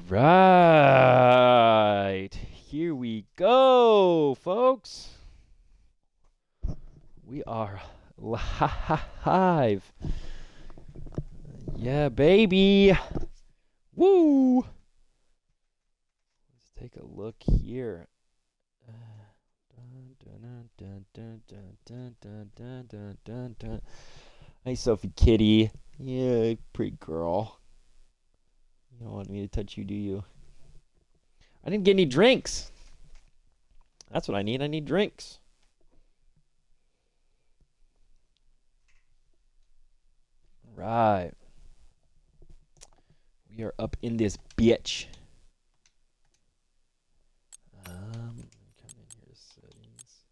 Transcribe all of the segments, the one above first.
right. Here we go, folks. We are live. Yeah, baby. Woo. Let's take a look here. Hey, Sophie Kitty. Yeah, pretty girl. You don't want me to touch you, do you? I didn't get any drinks. That's what I need. I need drinks. Right. We are up in this bitch. Come in here to settings.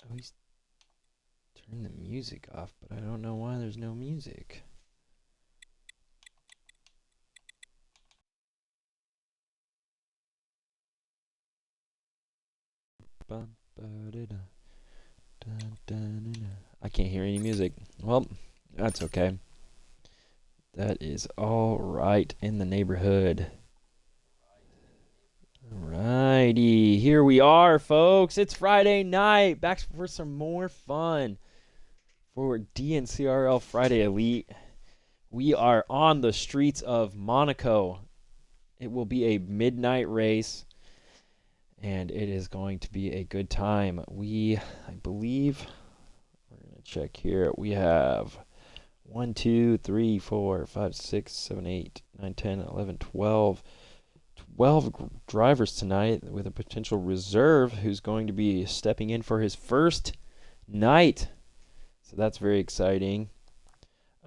I always turn the music off, but I don't know why there's no music. I can't hear any music. Well, that's okay. That is all right in the neighborhood. Alrighty, here we are, folks. It's Friday night. Back for some more fun for DNCRL Friday Elite. We are on the streets of Monaco. It will be a midnight race, and it is going to be a good time. I believe, we're going to check here. We have 1, 2, 3, 4, 5, 6, 7, 8, 9, 10, 11, 12 drivers tonight with a potential reserve who's going to be stepping in for his first night. So that's very exciting.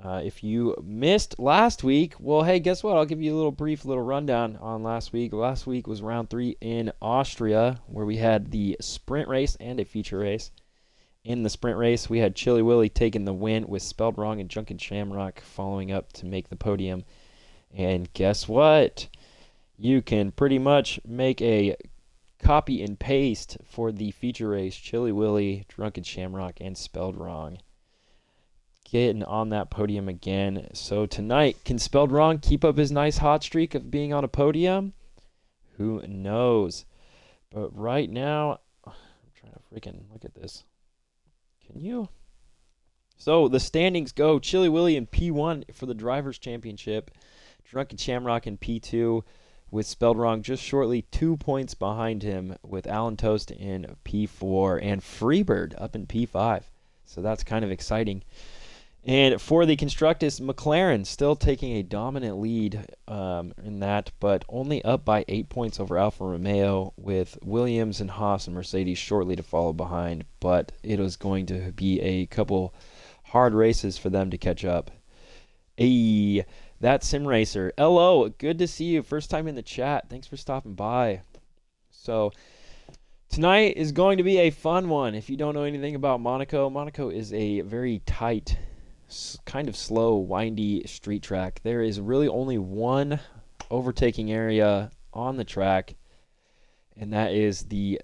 If you missed last week, well, hey, guess what? I'll give you a brief rundown on last week. Last week was round 3 in Austria, where we had the sprint race and a feature race. In the sprint race, we had Chili Willy taking the win with Spelled Wrong and Drunken Shamrock following up to make the podium. And guess what? You can pretty much make a copy and paste for the feature race, Chili Willy, Drunken Shamrock, and Spelled Wrong. Getting on that podium again. So tonight, can Spelled Wrong keep up his nice hot streak of being on a podium? Who knows? But right now, I'm trying to freaking look at this. Can you? So the standings go Chili Willy in P1 for the Drivers' Championship, Drunken Shamrock in P2, with Spelled Wrong just shortly 2 points behind him, with Alan Toast in P4 and Freebird up in P5. So that's kind of exciting. And for the Constructors, McLaren still taking a dominant lead in that, but only up by 8 points over Alfa Romeo, with Williams and Haas and Mercedes shortly to follow behind. But it was going to be a couple hard races for them to catch up. Hey, that's Sim Racer. LO, good to see you. First time in the chat. Thanks for stopping by. So tonight is going to be a fun one. If you don't know anything about Monaco, Monaco is a very tight, kind of slow, windy street track. There is really only one overtaking area on the track, and that is the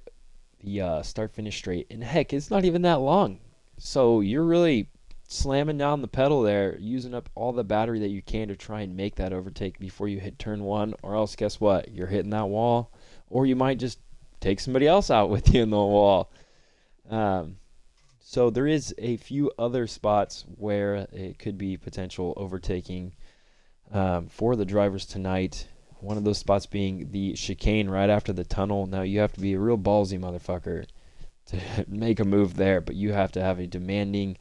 start-finish straight. And heck, it's not even that long. So you're really slamming down the pedal there, using up all the battery that you can to try and make that overtake before you hit turn 1, or else guess what? You're hitting that wall, or you might just take somebody else out with you in the wall. So there is a few other spots where it could be potential overtaking for the drivers tonight. One of those spots being the chicane right after the tunnel. Now you have to be a real ballsy motherfucker to make a move there, but you have to have a demanding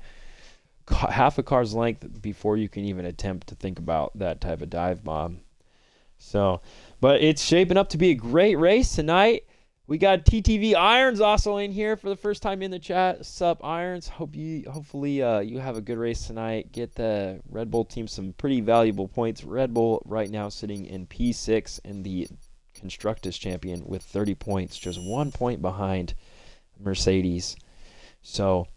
half a car's length before you can even attempt to think about that type of dive bomb. So, but it's shaping up to be a great race tonight. We got TTV Irons also in here for the first time in the chat. Sup, Irons? Hopefully you have a good race tonight. Get the Red Bull team some pretty valuable points. Red Bull right now sitting in P6 in the Constructors Champion with 30 points, just 1 point behind Mercedes. So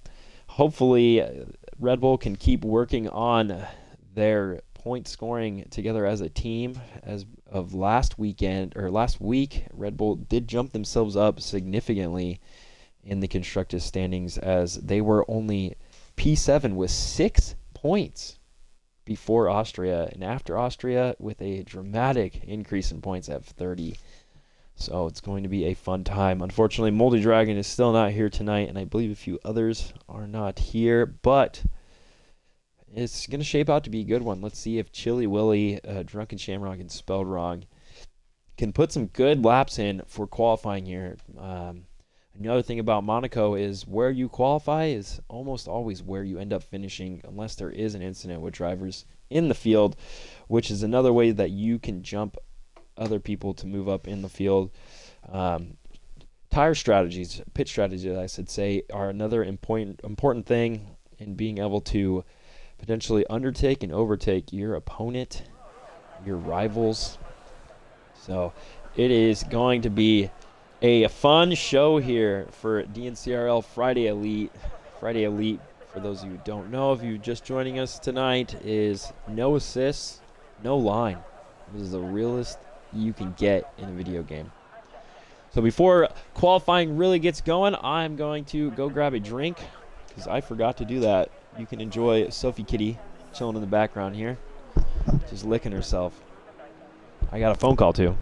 hopefully Red Bull can keep working on their point scoring together as a team. As of last week, Red Bull did jump themselves up significantly in the Constructors standings, as they were only P7 with 6 points before Austria, and after Austria with a dramatic increase in points at 30. So it's going to be a fun time. Unfortunately, Moldy Dragon is still not here tonight, and I believe a few others are not here, but it's going to shape out to be a good one. Let's see if Chili Willy, Drunken Shamrock, and Spelled Wrong can put some good laps in for qualifying here. Another thing about Monaco is where you qualify is almost always where you end up finishing, unless there is an incident with drivers in the field, which is another way that you can jump other people to move up in the field. Tire strategies, pit strategies, I should say, are another important thing in being able to potentially undertake and overtake your opponent, your rivals. So it is going to be a fun show here for DNCRL Friday Elite. Friday Elite, for those of you who don't know, if you're just joining us tonight, is no assists, no line. This is the realest you can get in a video game. So before qualifying really gets going, I'm going to go grab a drink because I forgot to do that. You can enjoy Sophie Kitty chilling in the background here, just licking herself. I got a phone call too.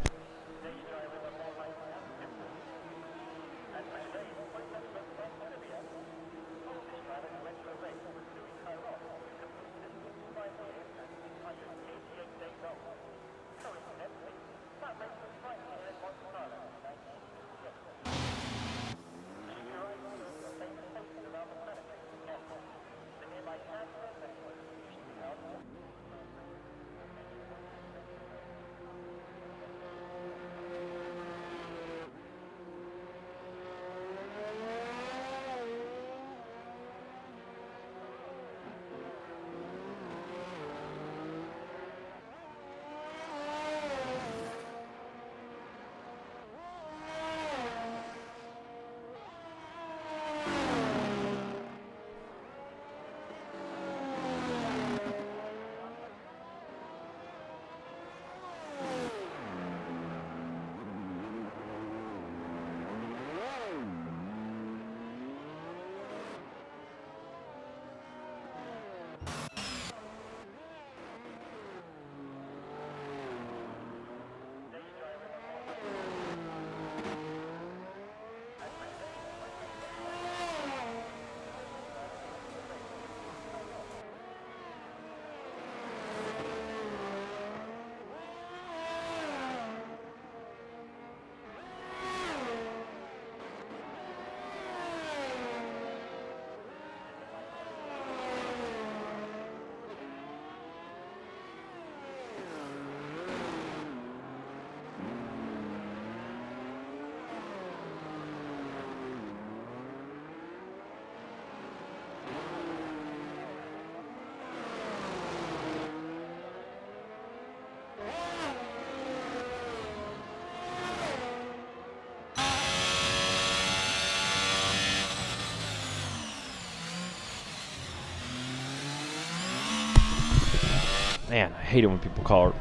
Man, I hate it when people call her.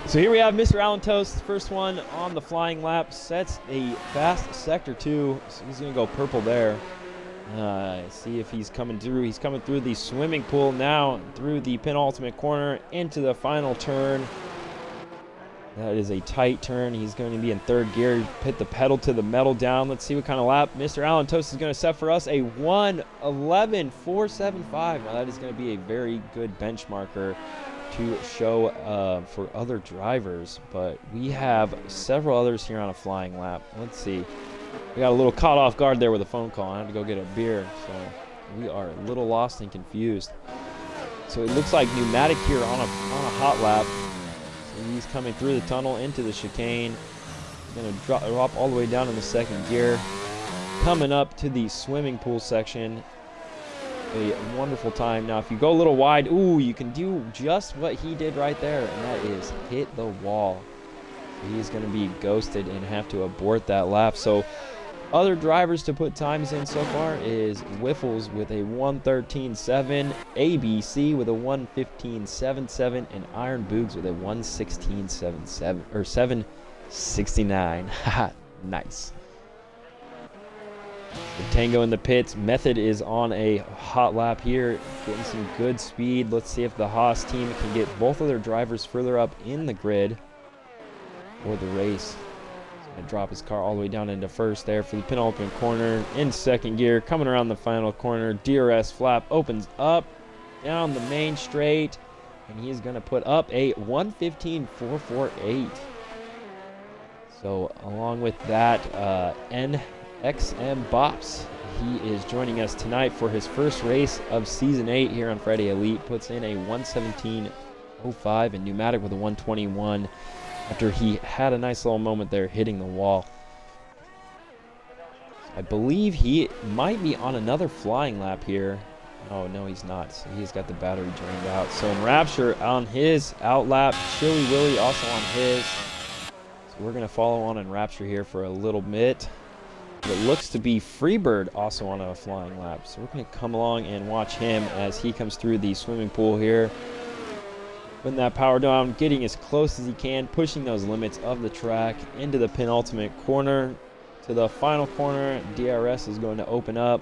So here we have Mr. Alan Toast, first one on the flying lap, sets a fast sector 2, so he's going to go purple there. See if he's coming through. He's coming through the swimming pool now, through the penultimate corner, into the final turn. That is a tight turn. He's going to be in third gear. Hit the pedal to the metal down. Let's see what kind of lap Mr. Alan Toast is going to set for us. A 1:11.475. Now that is going to be a very good benchmarker to show for other drivers. But we have several others here on a flying lap. Let's see. We got a little caught off guard there with a phone call. I had to go get a beer. So we are a little lost and confused. So it looks like pneumatic here on a hot lap. He's coming through the tunnel into the chicane. He's going to drop all the way down in the second gear. Coming up to the swimming pool section. A wonderful time. Now, if you go a little wide, you can do just what he did right there, and that is hit the wall. He's going to be ghosted and have to abort that lap. So, other drivers to put times in so far is Wiffles with a 1:13.7, ABC with a 1:15.77, and Iron Boogs with a 1:16.77 or 7:69. Haha, nice. The Tango in the pits. Method is on a hot lap here, getting some good speed. Let's see if the Haas team can get both of their drivers further up in the grid for the race. He's going to drop his car all the way down into first there for the penultimate corner. In second gear, coming around the final corner. DRS flap opens up down the main straight, and he's going to put up a 1:15.448. So along with that, NXM Bops, he is joining us tonight for his first race of Season 8 here on Friday Elite. Puts in a 1:17.05 and pneumatic with a 121 after he had a nice little moment there hitting the wall. I believe he might be on another flying lap here. Oh, no, he's not. So he's got the battery drained out. So in Rapture on his out lap, Chili Willy also on his. So we're going to follow on in Rapture here for a little bit. It looks to be Freebird also on a flying lap. So we're going to come along and watch him as he comes through the swimming pool here. Putting that power down, getting as close as he can, pushing those limits of the track into the penultimate corner. To the final corner, DRS is going to open up,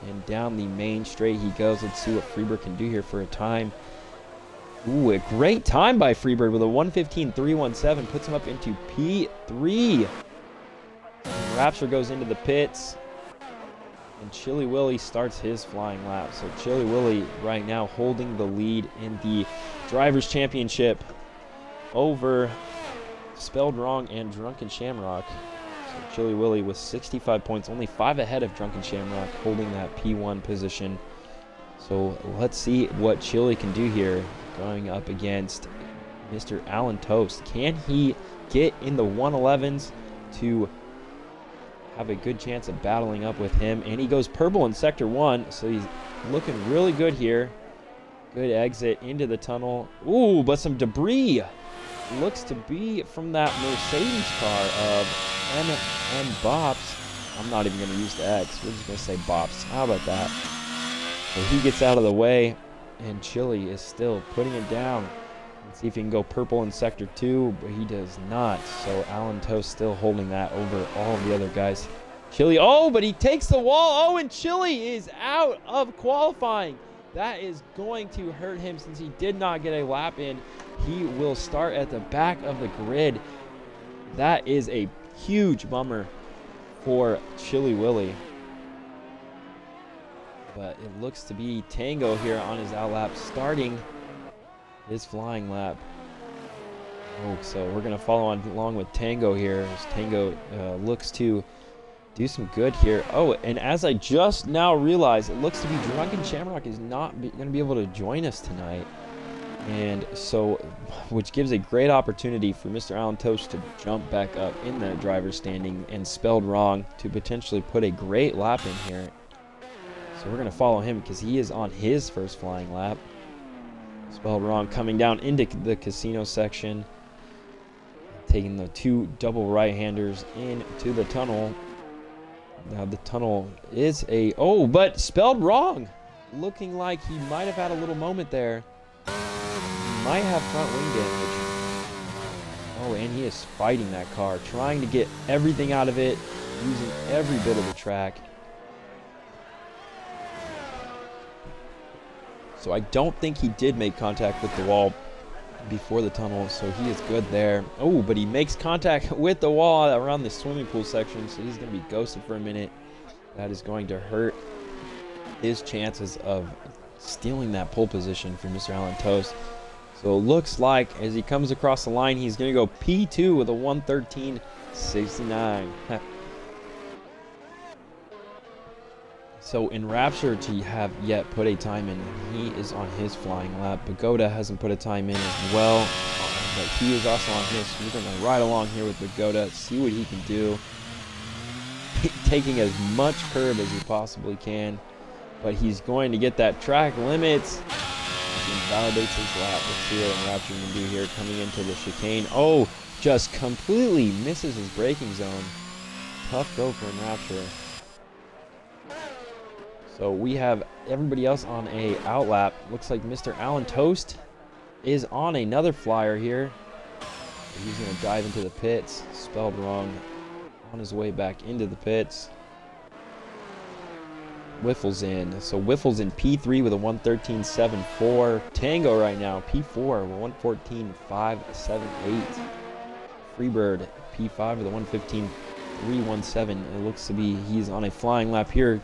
and down the main straight he goes. Let's see what Freebird can do here for a time. Ooh, a great time by Freebird with a 1:15.317, puts him up into P3. And Rapture goes into the pits, and Chili Willy starts his flying lap. So Chili Willy right now holding the lead in the Drivers' Championship over Spelled Wrong and Drunken Shamrock. So Chili Willy with 65 points, only 5 ahead of Drunken Shamrock, holding that P1 position. So let's see what Chili can do here going up against Mr. Alan Toast. Can he get in the 111s to have a good chance of battling up with him? And he goes purple in Sector 1, so he's looking really good here. Good exit into the tunnel. Ooh, but some debris. Looks to be from that Mercedes car of M Bops. I'm not even going to use the X. We're just going to say Bops. How about that? So he gets out of the way, and Chili is still putting it down. Let's see if he can go purple in Sector 2, but he does not. So Alan Toast still holding that over all of the other guys. Chili, oh, but he takes the wall. Oh, and Chili is out of qualifying. That is going to hurt him since he did not get a lap in. He will start at the back of the grid. That is a huge bummer for Chili Willy. But it looks to be Tango here on his out lap, starting his flying lap. Oh, so we're going to follow on along with Tango here as Tango looks to do some good here. Oh, and as I just now realized, it looks to be Drunken Shamrock is not going to be able to join us tonight. And so, which gives a great opportunity for Mr. Alan Toast to jump back up in the driver's standing, and Spelled Wrong to potentially put a great lap in here. So we're going to follow him because he is on his first flying lap. Spelled Wrong coming down into the casino section, taking the 2 double right-handers into the tunnel. Now the tunnel is a... Oh, but Spelled Wrong! Looking like he might have had a little moment there. He might have front wing damage. Oh, and he is fighting that car, trying to get everything out of it, using every bit of the track. So I don't think he did make contact with the wall before the tunnel, so he is good there. Oh, but he makes contact with the wall around the swimming pool section, so he's going to be ghosted for a minute. That is going to hurt his chances of stealing that pole position for Mr. Alan Toast. So it looks like as he comes across the line, he's going to go P2 with a 1:13.69. So in Rapture to have yet put a time in, he is on his flying lap. Pagoda hasn't put a time in as well, but he is also on his. So we're going to ride along here with Pagoda, see what he can do. Taking as much curb as he possibly can, but he's going to get that track limits. He invalidates his lap. Let's see what Rapture can do here coming into the chicane. Oh, just completely misses his braking zone. Tough go for Rapture. So we have everybody else on a outlap. Looks like Mr. Alan Toast is on another flyer here. He's going to dive into the pits. Spelled Wrong on his way back into the pits. Whiffle's in. So Whiffle's in P3 with a 113.74. Tango right now, P4 with 114.578. Freebird, P5 with a 115.317. It looks to be he's on a flying lap here.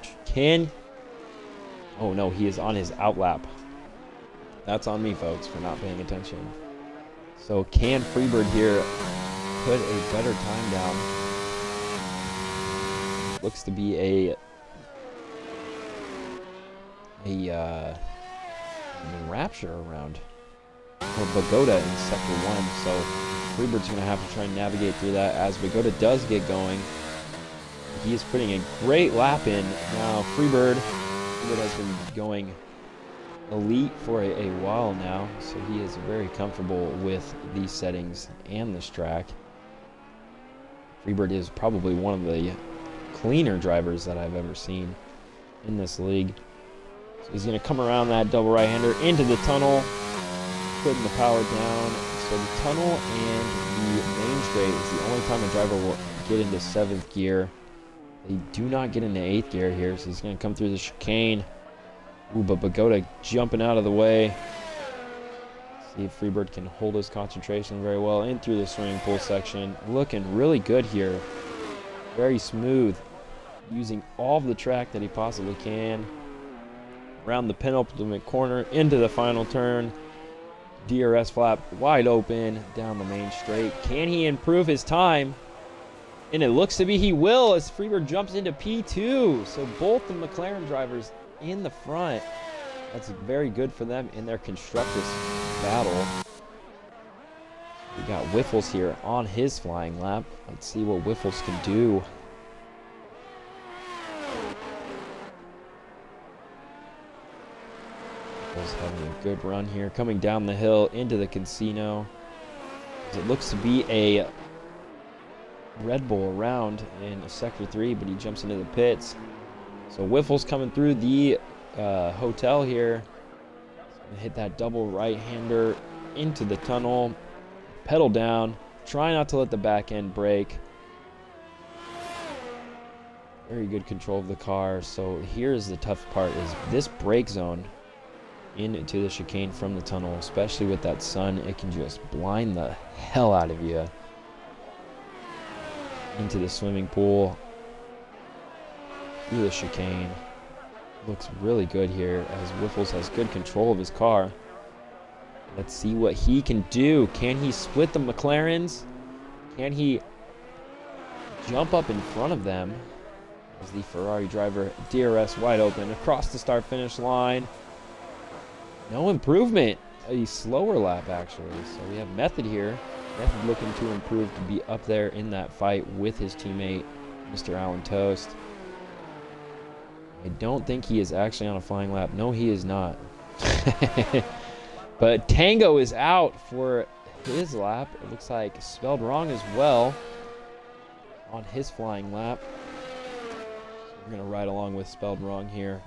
Oh no, he is on his out lap. That's on me, folks, for not paying attention. So can Freebird here put a better time down? Looks to be a Rapture around. Or Bagoda in Sector 1. So Freebird's going to have to try and navigate through that as Bagoda does get going. He is putting a great lap in. Now Freebird has been going elite for a while now, so he is very comfortable with these settings and this track. Freebird is probably one of the cleaner drivers that I've ever seen in this league. So he's going to come around that double right-hander into the tunnel, putting the power down. So the tunnel and the main straight is the only time a driver will get into 7th gear. They do not get into 8th gear here, so he's going to come through the chicane. Ooh, but Bagoda jumping out of the way. See if Freebird can hold his concentration very well in through the swimming pool section. Looking really good here. Very smooth. Using all of the track that he possibly can. Around the penultimate corner, into the final turn. DRS flap wide open down the main straight. Can he improve his time? And it looks to be he will as Freebird jumps into P2. So both the McLaren drivers in the front. That's very good for them in their constructors battle. We got Whiffles here on his flying lap. Let's see what Whiffles can do. Whiffles having a good run here, coming down the hill into the casino. It looks to be a Red Bull around in Sector 3, but he jumps into the pits. So Whiffle's coming through the hotel here. Hit that double right-hander into the tunnel. Pedal down. Try not to let the back end break. Very good control of the car. So here's the tough part is this brake zone into the chicane from the tunnel, especially with that sun. It can just blind the hell out of you. Into the swimming pool. Through the chicane. Looks really good here as Whiffles has good control of his car. Let's see what he can do. Can he split the McLarens? Can he jump up in front of them? As the Ferrari driver, DRS wide open across the start finish line. No improvement. A slower lap actually. So we have Method here. Method looking to improve to be up there in that fight with his teammate, Mr. Alan Toast. I don't think he is actually on a flying lap. No, he is not. But Tango is out for his lap. It looks like spelled wrong as well on his flying lap. So we're going to ride along with spelled wrong here.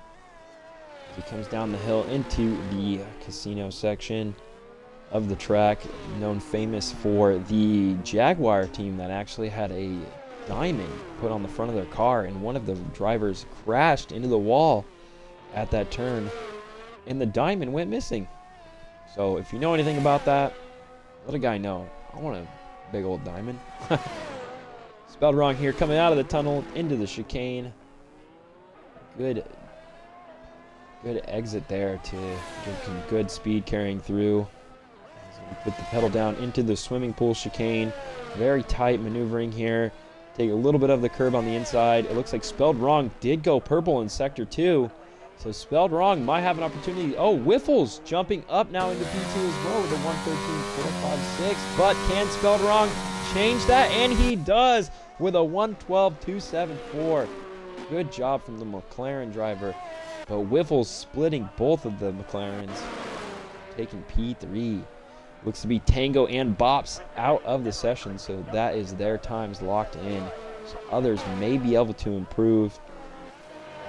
He comes down the hill into the casino section of the track, known famous for the Jaguar team that actually had a diamond put on the front of their car, and one of the drivers crashed into the wall at that turn, and the diamond went missing. So if you know anything about that, let a guy know. I want a big old diamond. Spelled wrong here, coming out of the tunnel into the chicane. Good exit there to get some good speed carrying through. Put the pedal down into the swimming pool chicane. Very tight maneuvering here. Take a little bit of the curb on the inside. It looks like spelled wrong did go purple in Sector 2. So spelled wrong might have an opportunity. Oh, Whiffles jumping up now into P2 as well with a 113.456. But can spelled wrong change that? And he does with a 112.274. Good job from the McLaren driver. But Whiffles splitting both of the McLarens. Taking P3. Looks to be Tango and Bops out of the session, so that is their times locked in. So others may be able to improve.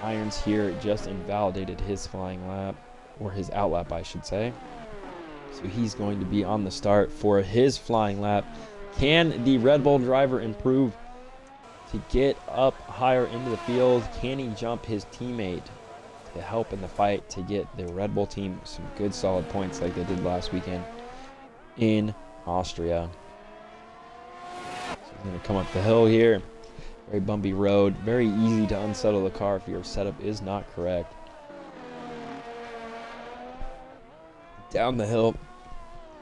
Irons here just invalidated his flying lap, or his out lap, I should say. So he's going to be on the start for his flying lap. Can the Red Bull driver improve to get up higher into the field? Can he jump his teammate to help in the fight to get the Red Bull team some good solid points like they did last weekend in Austria. So he's going to come up the hill here. Very bumpy road. Very easy to unsettle the car if your setup is not correct. Down the hill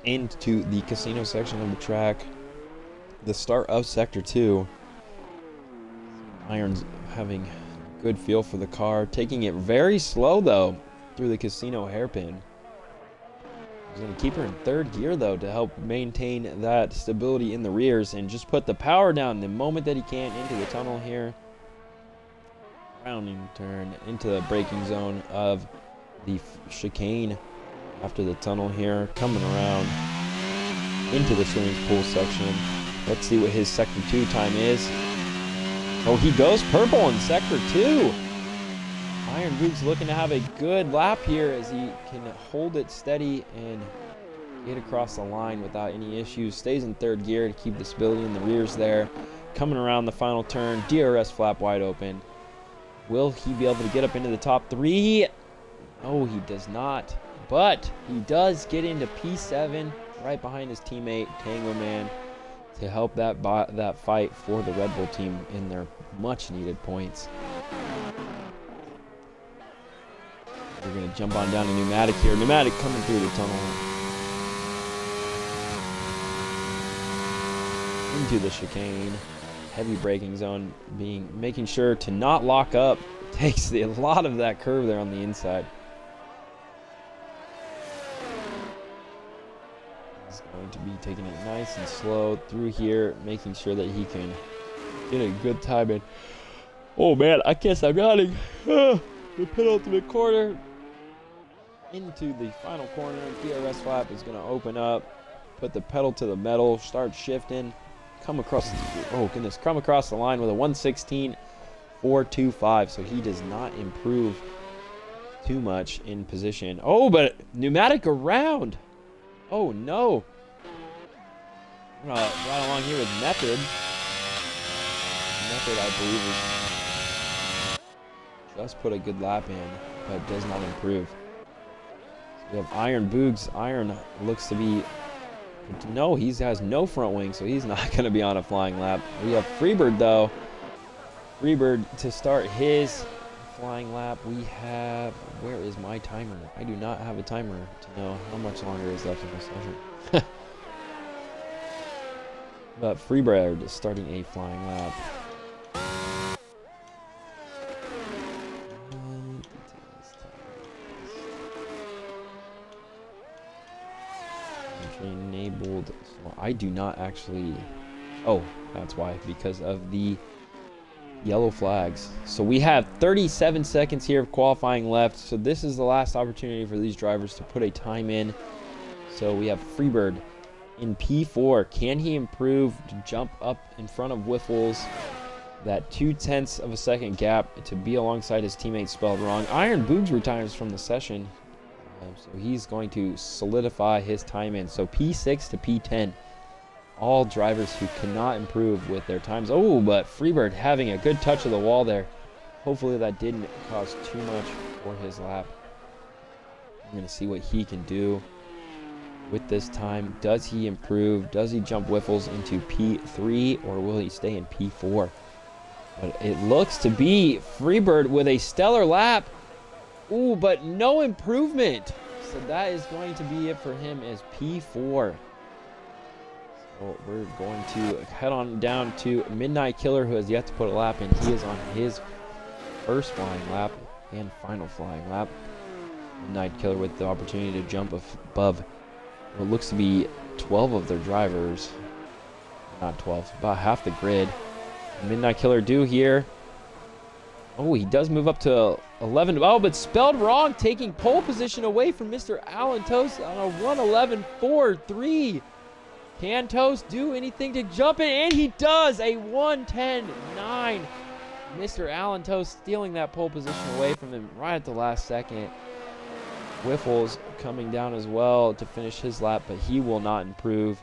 into the casino section of the track. The start of Sector 2. Iron's having a good feel for the car. Taking it very slow, though, through the casino hairpin. He's going to keep her in third gear, though, to help maintain that stability in the rears and just put the power down the moment that he can into the tunnel here. Rounding turn into the braking zone of the chicane after the tunnel here. Coming around into the swimming pool section. Let's see what his Sector 2 time is. Oh, he goes purple in Sector 2. Iron Boogs looking to have a good lap here as he can hold it steady and get across the line without any issues. Stays in third gear to keep the stability in the rears there. Coming around the final turn, DRS flap wide open. Will he be able to get up into the top 3? No, he does not. But he does get into P7 right behind his teammate, Tango Man, to help that fight for the Red Bull team in their much-needed points. We're going to jump on down to Pneumatic here. Pneumatic coming through the tunnel. Into the chicane. Heavy braking zone, making sure to not lock up. Takes a lot of that curve there on the inside. He's going to be taking it nice and slow through here, making sure that he can get a good time in. Oh man, I guess I'm yawning. The penultimate corner. Into the final corner. DRS flap is going to open up. Put the pedal to the metal. Start shifting. Come across the line with a 1:16.425. So he does not improve too much in position. Oh, but Pneumatic around. Oh no. I'm gonna ride along here with Method. Method, I believe, is just put a good lap in, but does not improve. We have Iron Boogs. Iron looks to be... No, he has no front wing, so he's not going to be on a flying lap. We have Freebird, though. Freebird to start his flying lap. We have... Where is my timer? I do not have a timer to know how much longer is left in this session. But Freebird is starting a flying lap. Enabled. So I do not actually... Oh, that's why. Because of the yellow flags. So we have 37 seconds here of qualifying left. So this is the last opportunity for these drivers to put a time in. So we have Freebird in P4. Can he improve to jump up in front of Wiffles? That 0.2 of a second gap to be alongside his teammate spelled wrong. Iron Boogs retires from the session. So he's going to solidify his time in. So P6 to P10. All drivers who cannot improve with their times. Oh, but Freebird having a good touch of the wall there. Hopefully that didn't cause too much for his lap. I'm going to see what he can do with this time. Does he improve? Does he jump Wiffles into P3 or will he stay in P4? But it looks to be Freebird with a stellar lap. Ooh, but no improvement. So that is going to be it for him as P4. So we're going to head on down to Midnight Killer, who has yet to put a lap in. He is on his first flying lap and final flying lap. Midnight Killer with the opportunity to jump above what looks to be 12 of their drivers. Not 12, about half the grid. Midnight Killer due here. Oh, he does move up to 11. Oh, but spelled wrong, taking pole position away from Mr. Alan Toast on a 1:11.43. Can Toast do anything to jump in? And he does, a 1:10.9. Mr. Alan Toast stealing that pole position away from him right at the last second. Wiffles coming down as well to finish his lap, but he will not improve.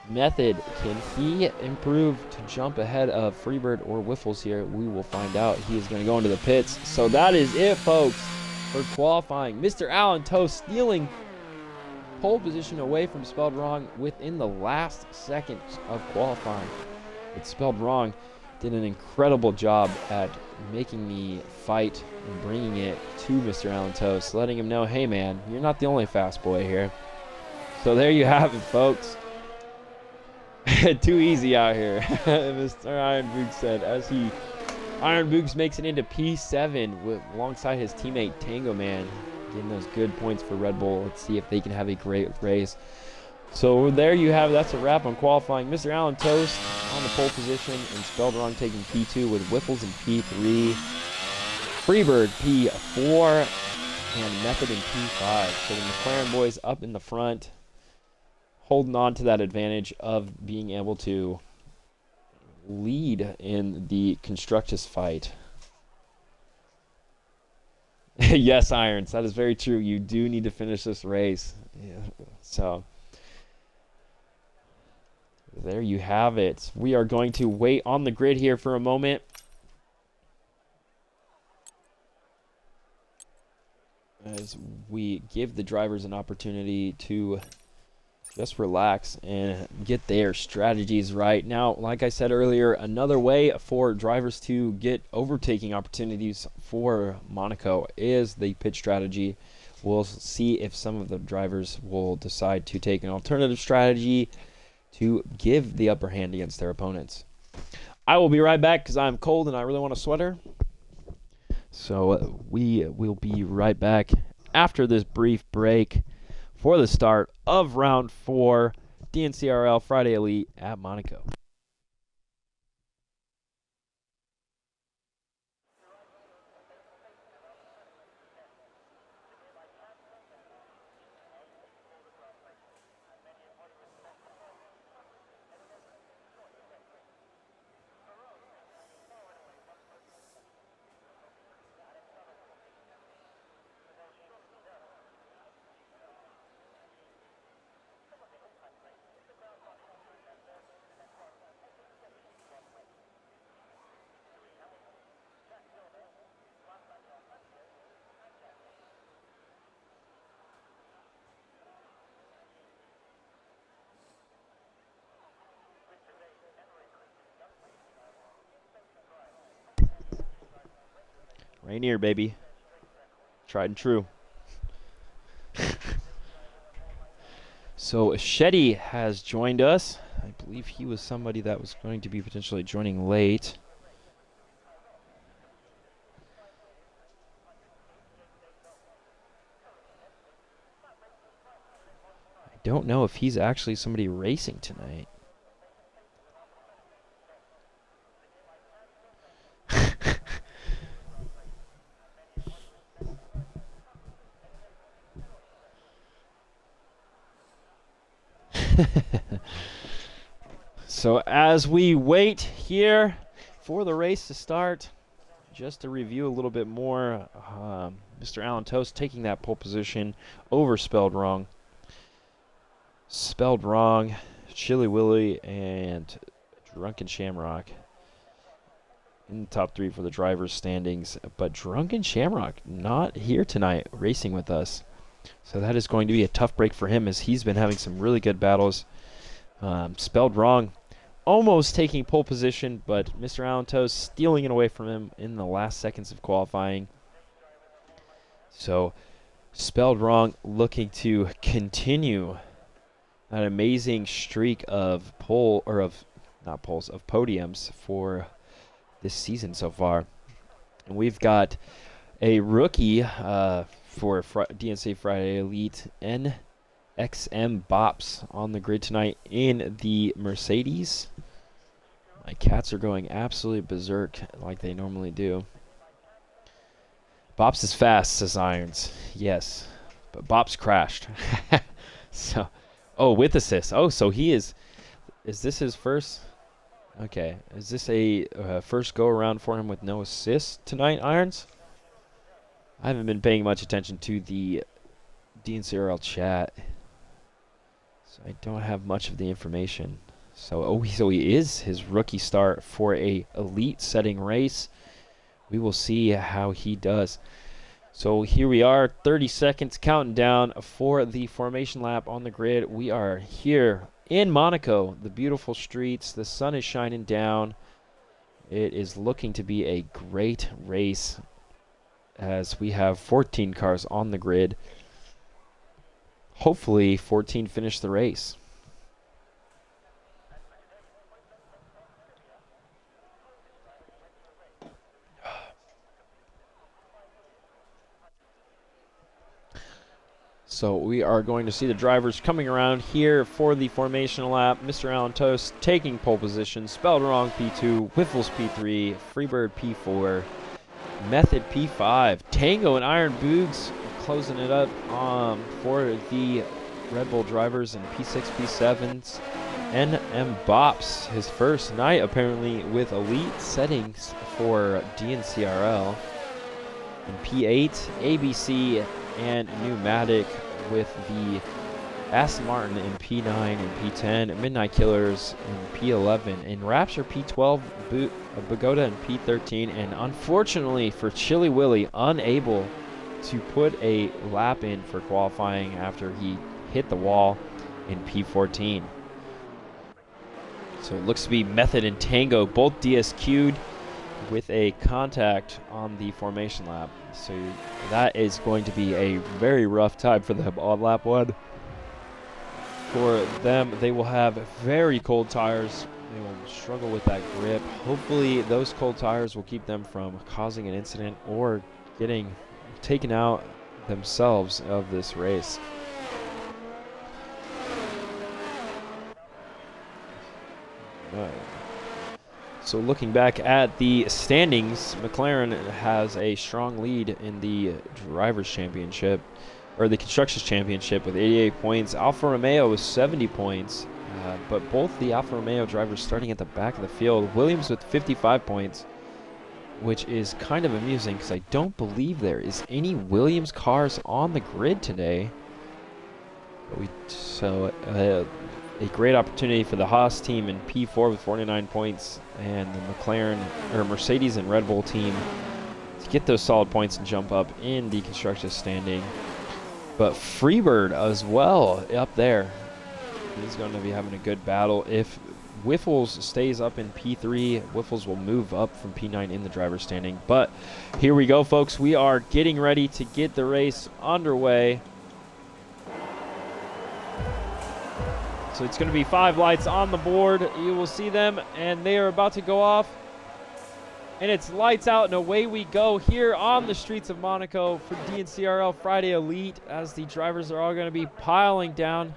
Method, can he improve to jump ahead of Freebird or Wiffles here? We will find out. He is going to go into the pits. So that is it, folks. for qualifying. Mr. Allen Toast stealing pole position away from Spelled Wrong within the last seconds of qualifying. It's Spelled Wrong did an incredible job at making the fight and bringing it to Mr. Allen Toast, letting him know, hey man, you're not the only fast boy here. So there you have it, folks. Too easy out here, Mr. Iron Boogs said, as Iron Boogs makes it into P7 alongside his teammate Tango Man, getting those good points for Red Bull. Let's see if they can have a great race. So there you have it. That's a wrap on qualifying. Mr. Allen Toast on the pole position, and Spelled Wrong taking P2 with Whiffles in P3, Freebird P4, and Method in P5. So the McLaren boys up in the front, holding on to that advantage of being able to lead in the Constructors fight. Yes, Irons, that is very true. You do need to finish this race. Yeah. So there you have it. We are going to wait on the grid here for a moment. As we give the drivers an opportunity to just relax and get their strategies right. Now, like I said earlier, another way for drivers to get overtaking opportunities for Monaco is the pit strategy. We'll see if some of the drivers will decide to take an alternative strategy to give the upper hand against their opponents. I will be right back because I'm cold and I really want a sweater. So we will be right back after this brief break for the start of round 4, DNCRL Friday Elite at Monaco. Rainier, baby. Tried and true. So Shetty has joined us. I believe he was somebody that was going to be potentially joining late. I don't know if he's actually somebody racing tonight. So as we wait here for the race to start, just to review a little bit more, Mr. Allen Toast taking that pole position over Spelled Wrong. Spelled Wrong, Chili Willy, and Drunken Shamrock in the top 3 for the drivers' standings. But Drunken Shamrock not here tonight racing with us. So that is going to be a tough break for him as he's been having some really good battles. Spelled Wrong almost taking pole position, but Mr. Allen Toast stealing it away from him in the last seconds of qualifying. So Spelled Wrong looking to continue an amazing streak of podiums for this season so far. And we've got a rookie for DNC Friday Elite, NXM Bops, on the grid tonight in the Mercedes. My cats are going absolutely berserk like they normally do. Bops is fast, says Irons. Yes, but Bops crashed. So, oh, with assist. Oh, so he is this his first? Okay, is this a first go around for him with no assist tonight, Irons? I haven't been paying much attention to the DNCRL chat, so I don't have much of the information. So he is his rookie start for a elite setting race. We will see how he does. So here we are, 30 seconds counting down for the formation lap on the grid. We are here in Monaco, the beautiful streets. The sun is shining down. It is looking to be a great race as we have 14 cars on the grid. Hopefully 14 finish the race. So we are going to see the drivers coming around here for the formation lap. Mr. Alan Toast taking pole position, spelled wrong P2, Whiffles P3, Freebird P4, Method P5. Tango and Iron Boogs closing it up for the Red Bull drivers in P6, P7s. NM Bops, his first night apparently with elite settings for DNCRL. In P8, ABC and Pneumatic with the Aston Martin in P9 and P10, Midnight Killers in P11, and Rapture P12, Bogota in P13, and unfortunately for Chili Willy, unable to put a lap in for qualifying after he hit the wall in P14. So it looks to be Method and Tango both DSQ'd with a contact on the formation lap. So that is going to be a very rough time for them on lap 1. For them, they will have very cold tires. They will struggle with that grip. Hopefully those cold tires will keep them from causing an incident or getting taken out themselves of this race. So looking back at the standings, McLaren has a strong lead in the Drivers' Championship, or the Constructors' Championship with 88 points. Alfa Romeo with 70 points, but both the Alfa Romeo drivers starting at the back of the field. Williams with 55 points, which is kind of amusing because I don't believe there is any Williams cars on the grid today. A great opportunity for the Haas team in P4 with 49 points and the McLaren or Mercedes and Red Bull team to get those solid points and jump up in the constructors standing. But Freebird as well up there. He's going to be having a good battle. If Whiffles stays up in P3, Whiffles will move up from P9 in the driver's standing. But here we go, folks. We are getting ready to get the race underway. So it's going to be 5 lights on the board. You will see them, and they are about to go off. And it's lights out, and away we go here on the streets of Monaco for DNCRL Friday Elite as the drivers are all going to be piling down.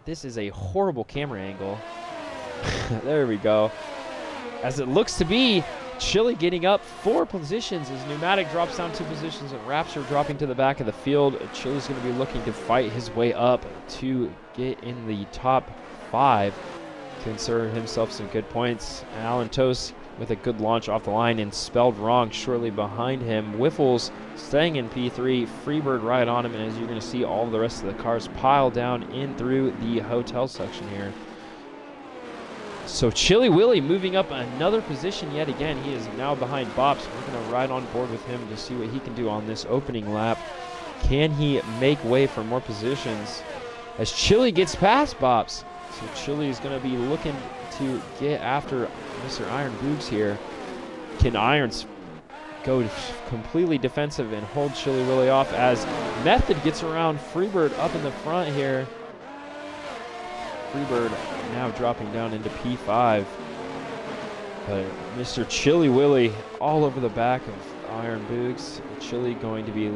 This is a horrible camera angle. There we go. As it looks to be, Chili getting up 4 positions as Pneumatic drops down 2 positions and Rapture dropping to the back of the field. Chili's going to be looking to fight his way up to get in the top 5 to insert himself some good points. And Alan Toast with a good launch off the line and spelled wrong shortly behind him. Whiffles staying in P3, Freebird right on him, and as you're going to see all of the rest of the cars pile down in through the hotel section here. So Chili Willy moving up another position yet again. He is now behind Bops. We're going to ride on board with him to see what he can do on this opening lap. Can he make way for more positions as Chili gets past Bops? So Chili is going to be looking to get after Mr. Iron Boogs here. Can Irons go completely defensive and hold Chili Willy off as Method gets around Freebird up in the front here. Freebird now dropping down into P5. But Mr. Chili Willy all over the back of Iron Boogs. Chili going to be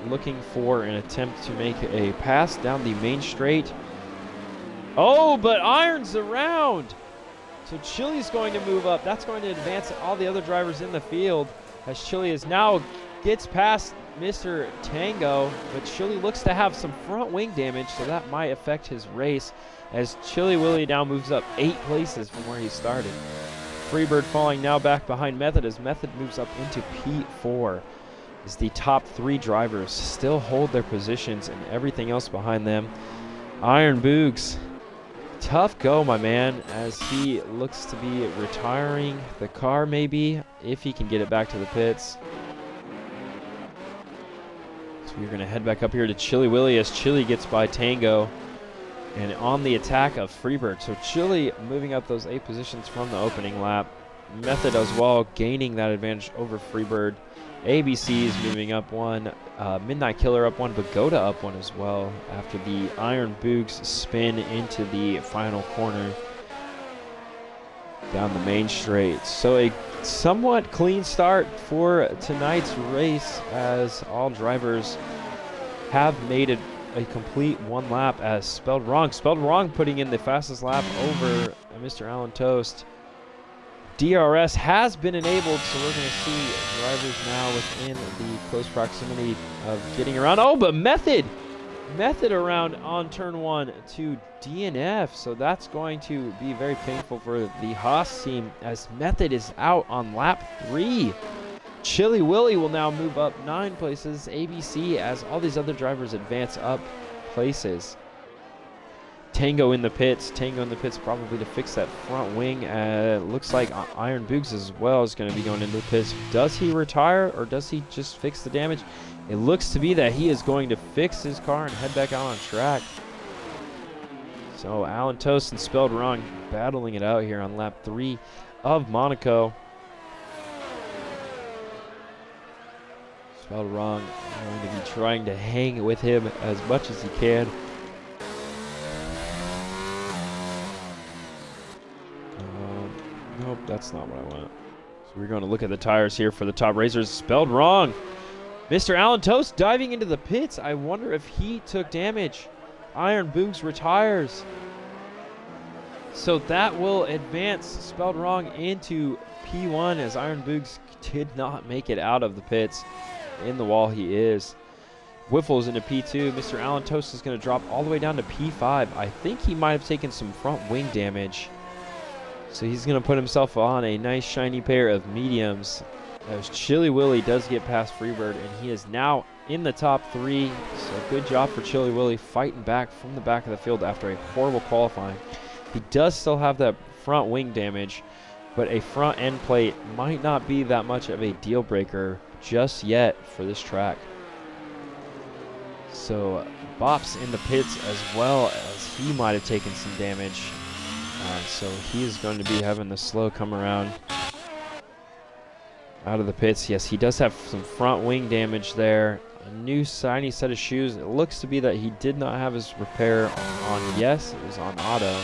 looking for an attempt to make a pass down the main straight. Oh, but Iron's around. So Chili's going to move up. That's going to advance all the other drivers in the field as Chili is now gets past Mr. Tango, but Chili looks to have some front wing damage, so that might affect his race as Chili Willy now moves up 8 places from where he started. Freebird falling now back behind Method as Method moves up into P4 as the top 3 drivers still hold their positions and everything else behind them. Iron Boogs, tough go, my man, as he looks to be retiring the car maybe, if he can get it back to the pits. So you're going to head back up here to Chili Willy as Chili gets by Tango. And on the attack of Freebird. So Chili moving up those 8 positions from the opening lap. Method as well, gaining that advantage over Freebird. ABC is moving up 1. Midnight Killer up 1. Pagoda up 1 as well after the Iron Boogs spin into the final corner down the main straight. So a somewhat clean start for tonight's race as all drivers have made it a complete 1 lap as Spelled Wrong putting in the fastest lap over Mr. Alan Toast. DRS has been enabled, so we're going to see drivers now within the close proximity of getting around. Oh, but Method around on turn 1 to DNF, so that's going to be very painful for the Haas team as Method is out on lap 3. Chili Willy will now move up 9 places. ABC as all these other drivers advance up places. Tango in the pits probably to fix that front wing. Looks like Iron Boogs as well is going to be going into the pits. Does he retire or does he just fix the damage? It looks to be that he is going to fix his car and head back out on track. So Alan Toast and Spelled Wrong battling it out here on lap 3 of Monaco. Spelled Wrong going to be trying to hang with him as much as he can. Nope, that's not what I want. So we're going to look at the tires here for the top racers. Spelled Wrong. Mr. Alan Toast diving into the pits. I wonder if he took damage. Iron Boogs retires. So that will advance Spelled Wrong into P1 as Iron Boogs did not make it out of the pits. In the wall he is. Wiffles into P2. Mr. Alan Toast is going to drop all the way down to P5. I think he might have taken some front wing damage. So he's going to put himself on a nice shiny pair of mediums. As Chili Willy does get past Freebird, and he is now in the top 3. So good job for Chili Willy fighting back from the back of the field after a horrible qualifying. He does still have that front wing damage, but a front end plate might not be that much of a deal breaker just yet for this track. So Bops in the pits as well as he might have taken some damage. So he is going to be having the slow come around out of the pits. Yes, he does have some front wing damage there. A new shiny set of shoes. It looks to be that he did not have his repair on. Yes, it was on auto.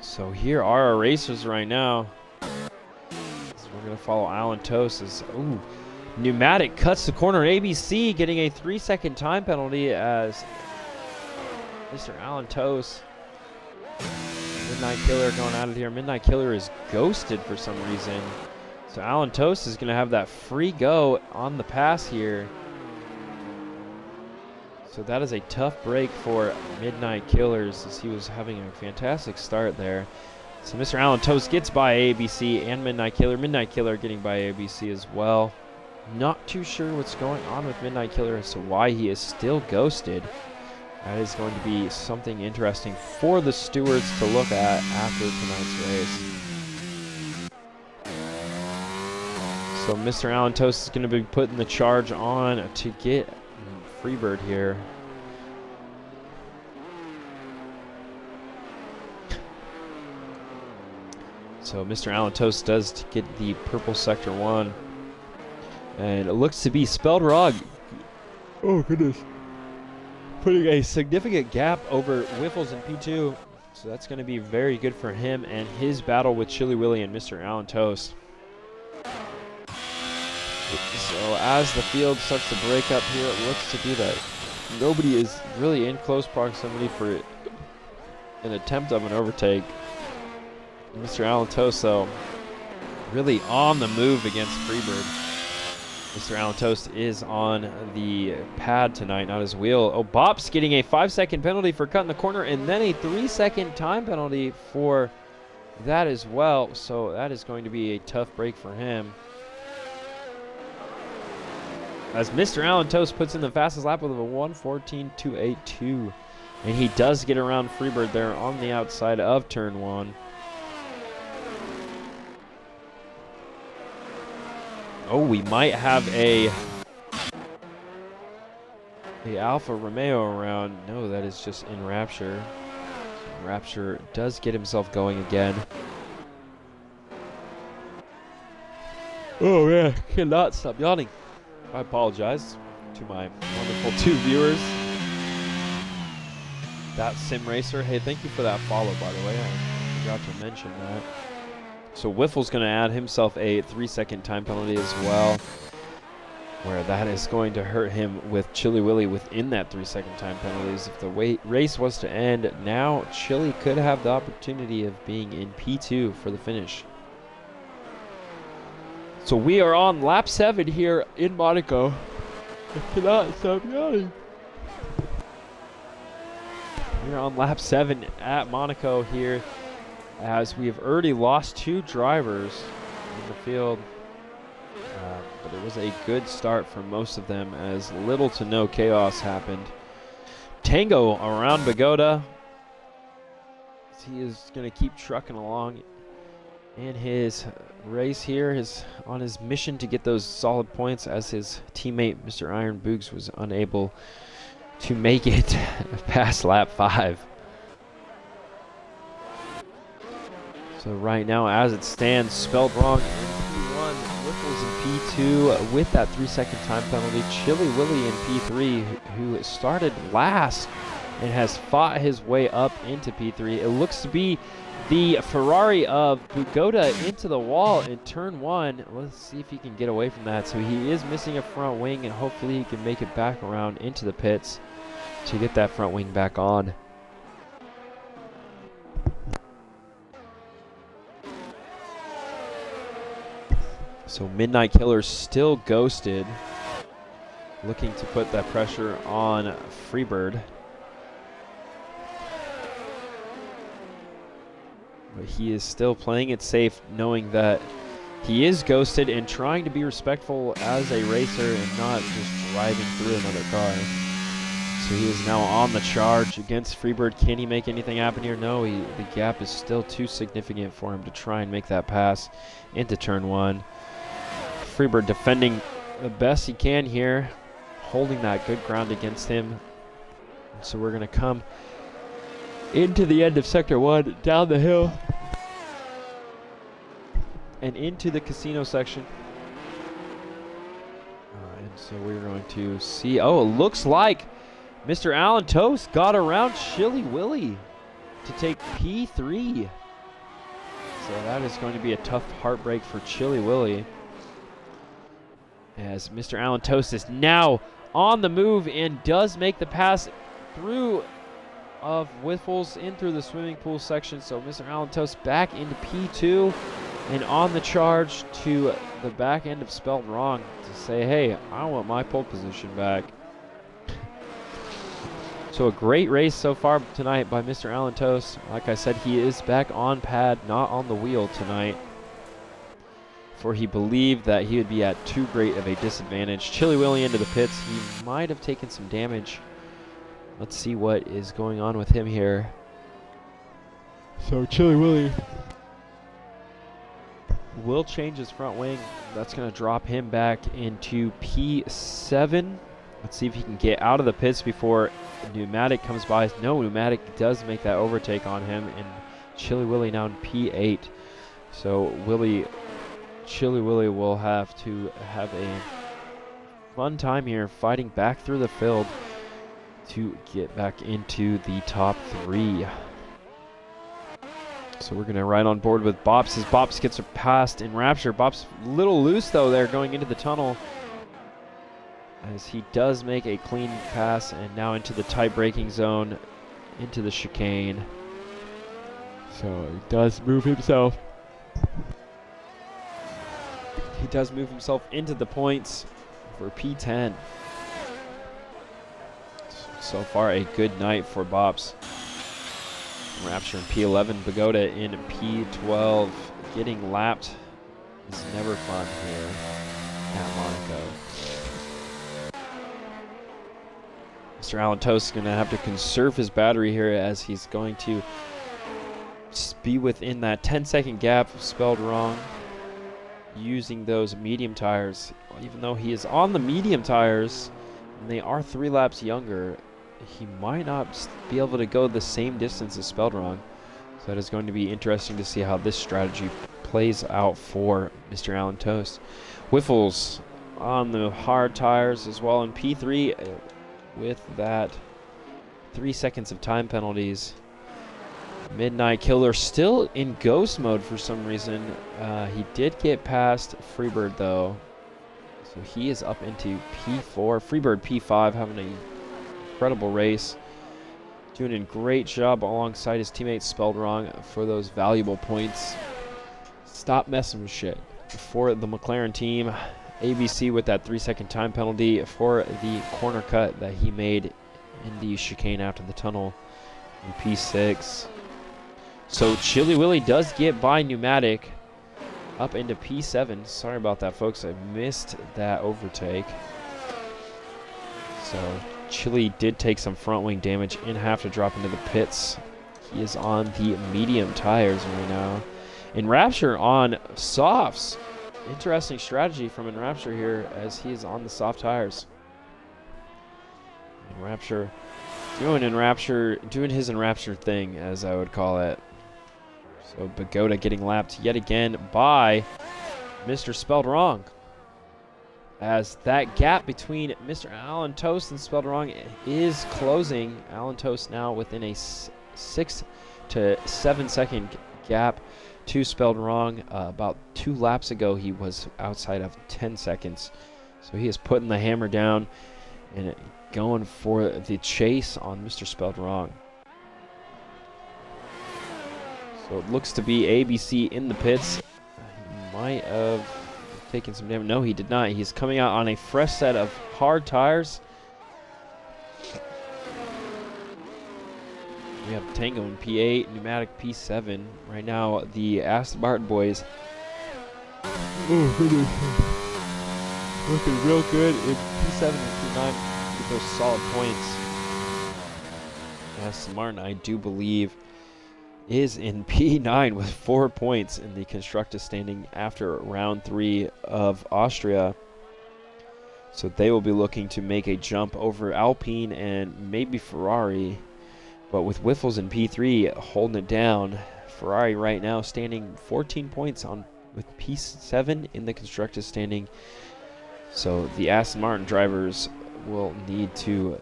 So here are our racers right now. So we're going to follow Alan Toast as Pneumatic cuts the corner. ABC getting a 3-second time penalty as Mr. Alan Toast. Midnight Killer going out of here. Midnight Killer is ghosted for some reason. So Alan Toast is going to have that free go on the pass here. So that is a tough break for Midnight Killers as he was having a fantastic start there. So Mr. Alan Toast gets by ABC and Midnight Killer. Midnight Killer getting by ABC as well. Not too sure what's going on with Midnight Killer as to why he is still ghosted. That is going to be something interesting for the stewards to look at after tonight's race. So Mr. Alan Toast is going to be putting the charge on to get Freebird here. So Mr. Alan Toast does get the purple sector 1. And it looks to be Spelled Wrong. Oh, goodness. Putting a significant gap over Wiffles in P2. So that's going to be very good for him and his battle with Chili Willy and Mr. Alan Toast. So as the field starts to break up here, it looks to be that nobody is really in close proximity for an attempt of an overtake. Mr. Alan Toast, though, really on the move against Freebird. Mr. Alan Toast is on the pad tonight, not his wheel. Oh, Bops getting a 5-second penalty for cutting the corner and then a 3-second time penalty for that as well. So that is going to be a tough break for him. As Mr. Alan Toast puts in the fastest lap with a 1:14.282. And he does get around Freebird there on the outside of turn 1. Oh, we might have a Alfa Romeo around. No, that is just in Rapture. Rapture does get himself going again. Oh man, cannot stop yawning. I apologize to my wonderful 2 viewers. That Sim Racer, hey, thank you for that follow, by the way. I forgot to mention that. So Wiffle's going to add himself a 3-second time penalty as well, where that is going to hurt him with Chili Willy within that 3-second time penalties. If the race was to end, now Chili could have the opportunity of being in P2 for the finish. So we are on lap 7 here in Monaco. I cannot stop yawning. We're on lap 7 at Monaco here, as we have already lost 2 drivers in the field. But it was a good start for most of them, as little to no chaos happened. Tango around Bogota. He is going to keep trucking along in his race here, on his mission to get those solid points, as his teammate Mr. Iron Boogs was unable to make it past lap 5. So right now, as it stands, spelled wrong in P1, Whipples in P2 with that 3-second time penalty. Chili Willy in P3, who started last and has fought his way up into P3. It looks to be the Ferrari of Bogota into the wall in turn 1. Let's see if he can get away from that. So he is missing a front wing, and hopefully he can make it back around into the pits to get that front wing back on. So Midnight Killer still ghosted, looking to put that pressure on Freebird. But he is still playing it safe, knowing that he is ghosted and trying to be respectful as a racer and not just driving through another car. So he is now on the charge against Freebird. Can he make anything happen here? No, the gap is still too significant for him to try and make that pass into turn 1. Freebird defending the best he can here, holding that good ground against him. So we're going to come into the end of Sector 1, down the hill, and into the casino section. And so we're going to see, oh, it looks like Mr. Alan Toast got around Chili Willy to take P3. So that is going to be a tough heartbreak for Chili Willy, as Mr. Alan Toast is now on the move and does make the pass through of Whiffles in through the swimming pool section. So Mr. Alan Toast back into P2 and on the charge to the back end of Spelled Wrong to say, hey, I want my pole position back. So a great race so far tonight by Mr. Alan Toast. Like I said, he is back on pad, not on the wheel tonight, for he believed that he would be at too great of a disadvantage. Chili Willy into the pits. He might have taken some damage. Let's see what is going on with him here. So Chili Willy will change his front wing. That's going to drop him back into P7. Let's see if he can get out of the pits before Pneumatic comes by. No, Pneumatic does make that overtake on him, and Chili Willy now in P8. So Chili Willy will have to have a fun time here fighting back through the field to get back into the top 3. So we're going to ride on board with Bops as Bops gets passed in Rapture. Bops a little loose though there going into the tunnel, as he does make a clean pass and now into the tight braking zone, into the chicane. So he does move himself. He does move himself into the points for P10. So far, a good night for Bops. Rapture in P11, Bogota in P12. Getting lapped is never fun here at Monaco. Mr. Alan Toast is going to have to conserve his battery here, as he's going to be within that 10-second gap spelled wrong. using those medium tires. Even though he is on the medium tires, and they are 3 laps younger, he might not be able to go the same distance as Spelled Wrong. So that is going to be interesting to see how this strategy plays out for Mr. Alan Toast. Whiffles on the hard tires as well in P3 with that 3 seconds of time penalties. Midnight Killer still in ghost mode for some reason. He did get past Freebird though, so he is up into P4. Freebird P5 having an incredible race, doing a great job alongside his teammate Spelled Wrong for those valuable points. Stop messing with shit. For the McLaren team, ABC with that 3 second time penalty for the corner cut that he made in the chicane after the tunnel in P6. So Chili Willy does get by Pneumatic up into P7. Sorry about that, folks. I missed that overtake. So Chili did take some front wing damage and have to drop into the pits. He is on the medium tires right now. Enrapture on softs. Interesting strategy from Enrapture here as he is on the soft tires. Enrapture doing his Enrapture thing, as I would call it. So Bagoda getting lapped yet again by Mr. Spelled Wrong, as that gap between Mr. Alan Toast and Spelled Wrong is closing. Alan Toast now within a 6 to 7 second gap to Spelled Wrong. About 2 laps ago, he was outside of 10 seconds. So he is putting the hammer down and going for the chase on Mr. Spelled Wrong. So it looks to be ABC in the pits. He might have taken some damage. No, he did not. He's coming out on a fresh set of hard tires. We have Tango in P8, Pneumatic P7. Right now, the Aston Martin boys looking real good in P7 and P9 with those solid points. Aston Martin, I do believe, is in P9 with 4 points in the constructor standing after round 3 of Austria. So they will be looking to make a jump over Alpine and maybe Ferrari. But with Whiffles in P3 holding it down, Ferrari right now standing 14 points on with P7 in the constructor standing. So the Aston Martin drivers will need to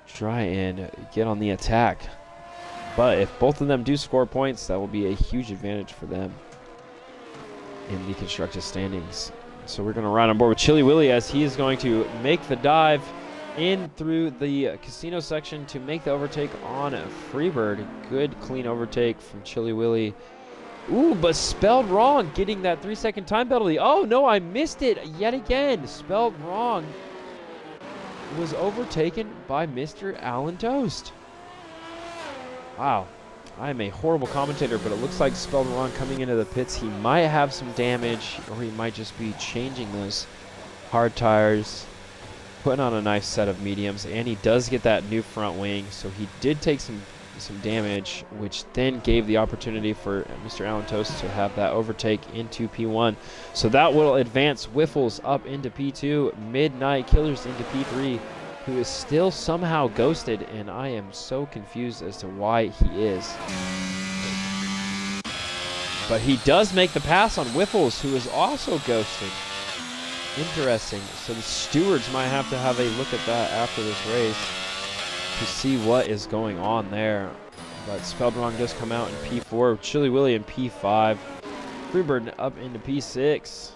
try and get on the attack. But if both of them do score points, that will be a huge advantage for them in the constructor standings. So we're going to ride on board with Chili Willy as he is going to make the dive in through the casino section to make the overtake on Freebird. Good clean overtake from Chili Willy. Ooh, but Spelled Wrong getting that 3 second time penalty. Oh no, I missed it yet again. Spelled Wrong was overtaken by Mr. Alan Toast. Wow, I am a horrible commentator, but it looks like Spelled Wrong coming into the pits. He might have some damage, or he might just be changing those hard tires, putting on a nice set of mediums, and he does get that new front wing, so he did take some damage, which then gave the opportunity for Mr. Alan Toast to have that overtake into P1. So that will advance Whiffles up into P2, Midnight Killers into P3, who is still somehow ghosted, and I am so confused as to why he is. But he does make the pass on Whiffles, who is also ghosted. Interesting. So the stewards might have to have a look at that after this race to see what is going on there. But Spelled Wrong does come out in P4. Chili Willy in P5. Freebird up into P6.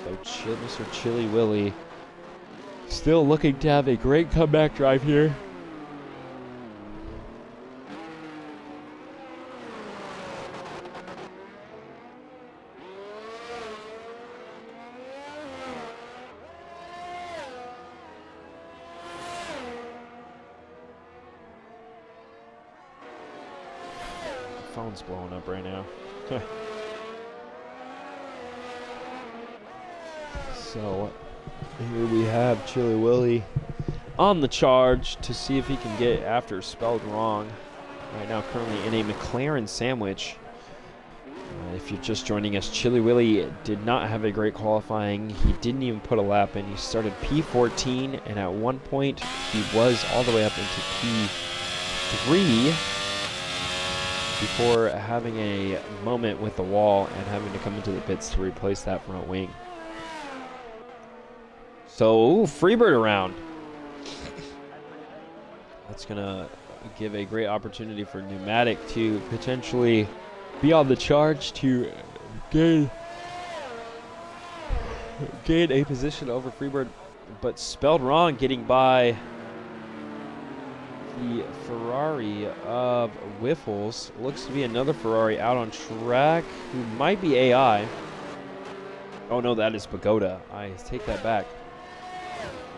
So Mr. Chili Willy still looking to have a great comeback drive here. Phone's blowing up right now. So here we have Chili Willy on the charge to see if he can get after Spelled Wrong. Right now currently in a McLaren sandwich. If you're just joining us, Chili Willy did not have a great qualifying. He didn't even put a lap in. He started P14, and at one point he was all the way up into P3 before having a moment with the wall and having to come into the pits to replace that front wing. So, Freebird around. That's going to give a great opportunity for Pneumatic to potentially be on the charge to gain a position over Freebird, but spelled wrong, getting by the Ferrari of Wiffles. Looks to be another Ferrari out on track who might be AI. Oh no, that is Pagoda. I take that back.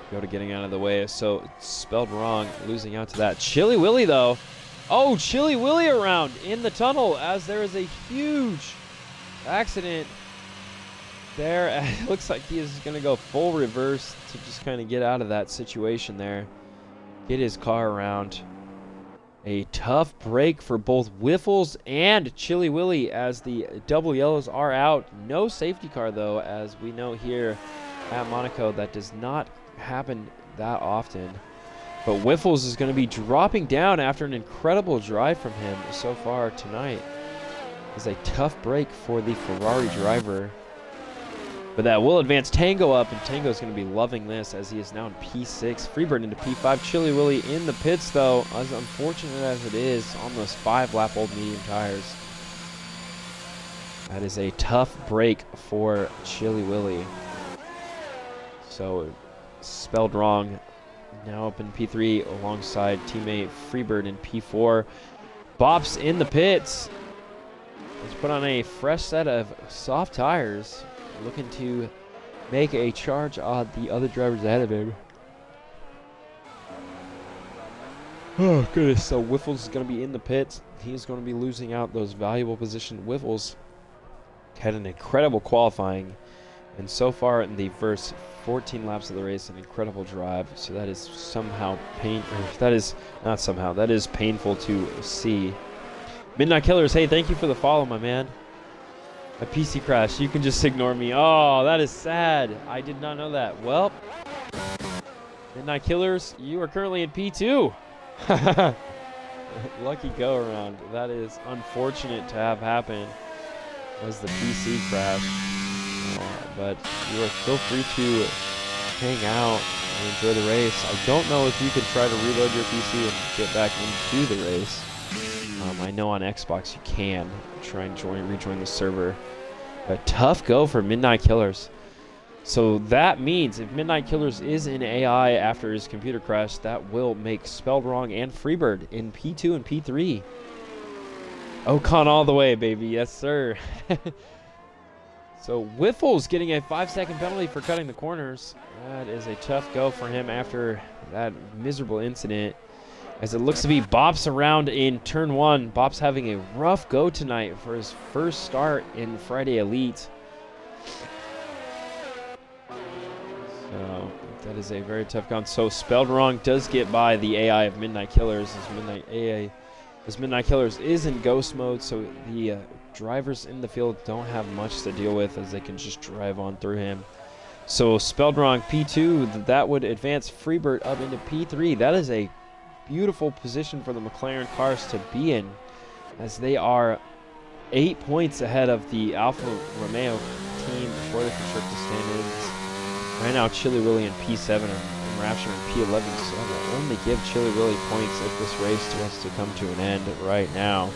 Pagoda getting out of the way, so spelled wrong, losing out to that. Chili Willy though. Oh, Chili Willy around in the tunnel as there is a huge accident there. It looks like he is going to go full reverse to just kind of get out of that situation there. Get his car around. A tough break for both Wiffles and Chili Willy as the double yellows are out. No safety car though, as we know here at Monaco that does not happen that often. But Wiffles is going to be dropping down after an incredible drive from him so far tonight. It's a tough break for the Ferrari driver. But that will advance Tango up, and Tango's going to be loving this as he is now in P6. Freebird into P5. Chili Willy in the pits, though, as unfortunate as it is, on those 5-lap-old medium tires. That is a tough break for Chili Willy. So, spelled wrong. Now up in P3 alongside teammate Freebird in P4. Bops in the pits. He's put on a fresh set of soft tires, looking to make a charge on the other drivers ahead of him. Oh, goodness. So Wiffles is going to be in the pits. He's going to be losing out those valuable positions. Wiffles had an incredible qualifying, and so far in the first 14 laps of the race, an incredible drive. So that is somehow that is painful to see. Midnight Killers, hey, thank you for the follow, my man. My PC crashed. You can just ignore me. Oh, that is sad. I did not know that. Well, Midnight Killers, you are currently in P2. Lucky go around. That is unfortunate to have happen as the PC crashed. But you are feel free to hang out and enjoy the race. I don't know if you can try to reload your PC and get back into the race. I know on Xbox you can try and rejoin the server. But tough go for Midnight Killers. So that means if Midnight Killers is in AI after his computer crash, that will make Spelled Wrong and Freebird in P2 and P3. Ocon all the way, baby. Yes, sir. So Wiffles getting a 5-second penalty for cutting the corners. That is a tough go for him after that miserable incident. As it looks to be Bops around in turn 1. Bops having a rough go tonight for his first start in Friday Elite. So that is a very tough count. So Spelled Wrong does get by the AI of Midnight Killers. As Midnight Killers is in ghost mode, so the drivers in the field don't have much to deal with as they can just drive on through him. So Spelled Wrong P2, that would advance Freebird up into P3. That is a beautiful position for the McLaren cars to be in, as they are 8 points ahead of the Alfa Romeo team for the constructor standings. Right now, Chili Willy in P7 and Rapture in P11, so that will only give Chili Willy points if this race wants to come to an end right now.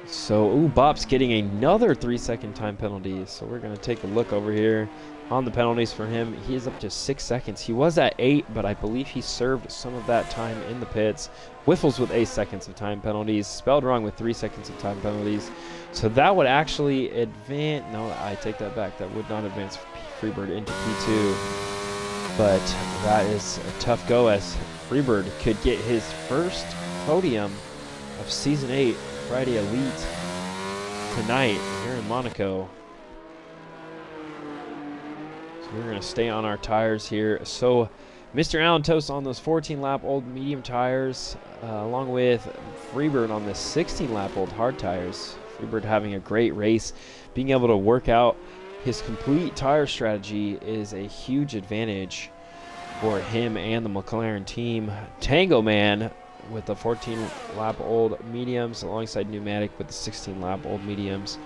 So, Bop's getting another 3-second time penalty. So we're going to take a look over here on the penalties for him. He is up to 6 seconds. He was at 8, but I believe he served some of that time in the pits. Wiffles with 8 seconds of time penalties. Spelled Wrong with 3 seconds of time penalties. So that would actually advance. No, I take that back. That would not advance Freebird into P2. But that is a tough go as Freebird could get his first podium of Season 8 Friday Elite tonight here in Monaco. So we're going to stay on our tires here. So Mr. Allen Toast on those 14-lap old medium tires, along with Freebird on the 16-lap old hard tires. Freebird having a great race. Being able to work out his complete tire strategy is a huge advantage for him and the McLaren team. Tango Man with the 14-lap old mediums alongside Pneumatic with the 16-lap old mediums.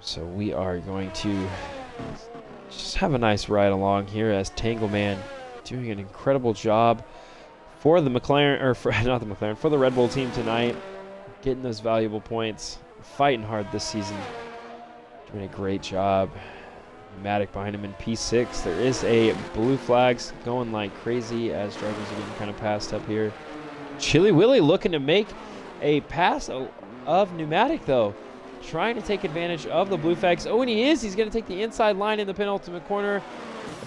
So we are going to just have a nice ride along here as Tango Man doing an incredible job for the McLaren, or for, not the McLaren, for the Red Bull team tonight, getting those valuable points, fighting hard this season, doing a great job. Pneumatic behind him in P6. There is a blue flags going like crazy as drivers are getting kind of passed up here. Chili Willy looking to make a pass of Pneumatic though, trying to take advantage of the blue flags. Oh, and he is. He's going to take the inside line in the penultimate corner,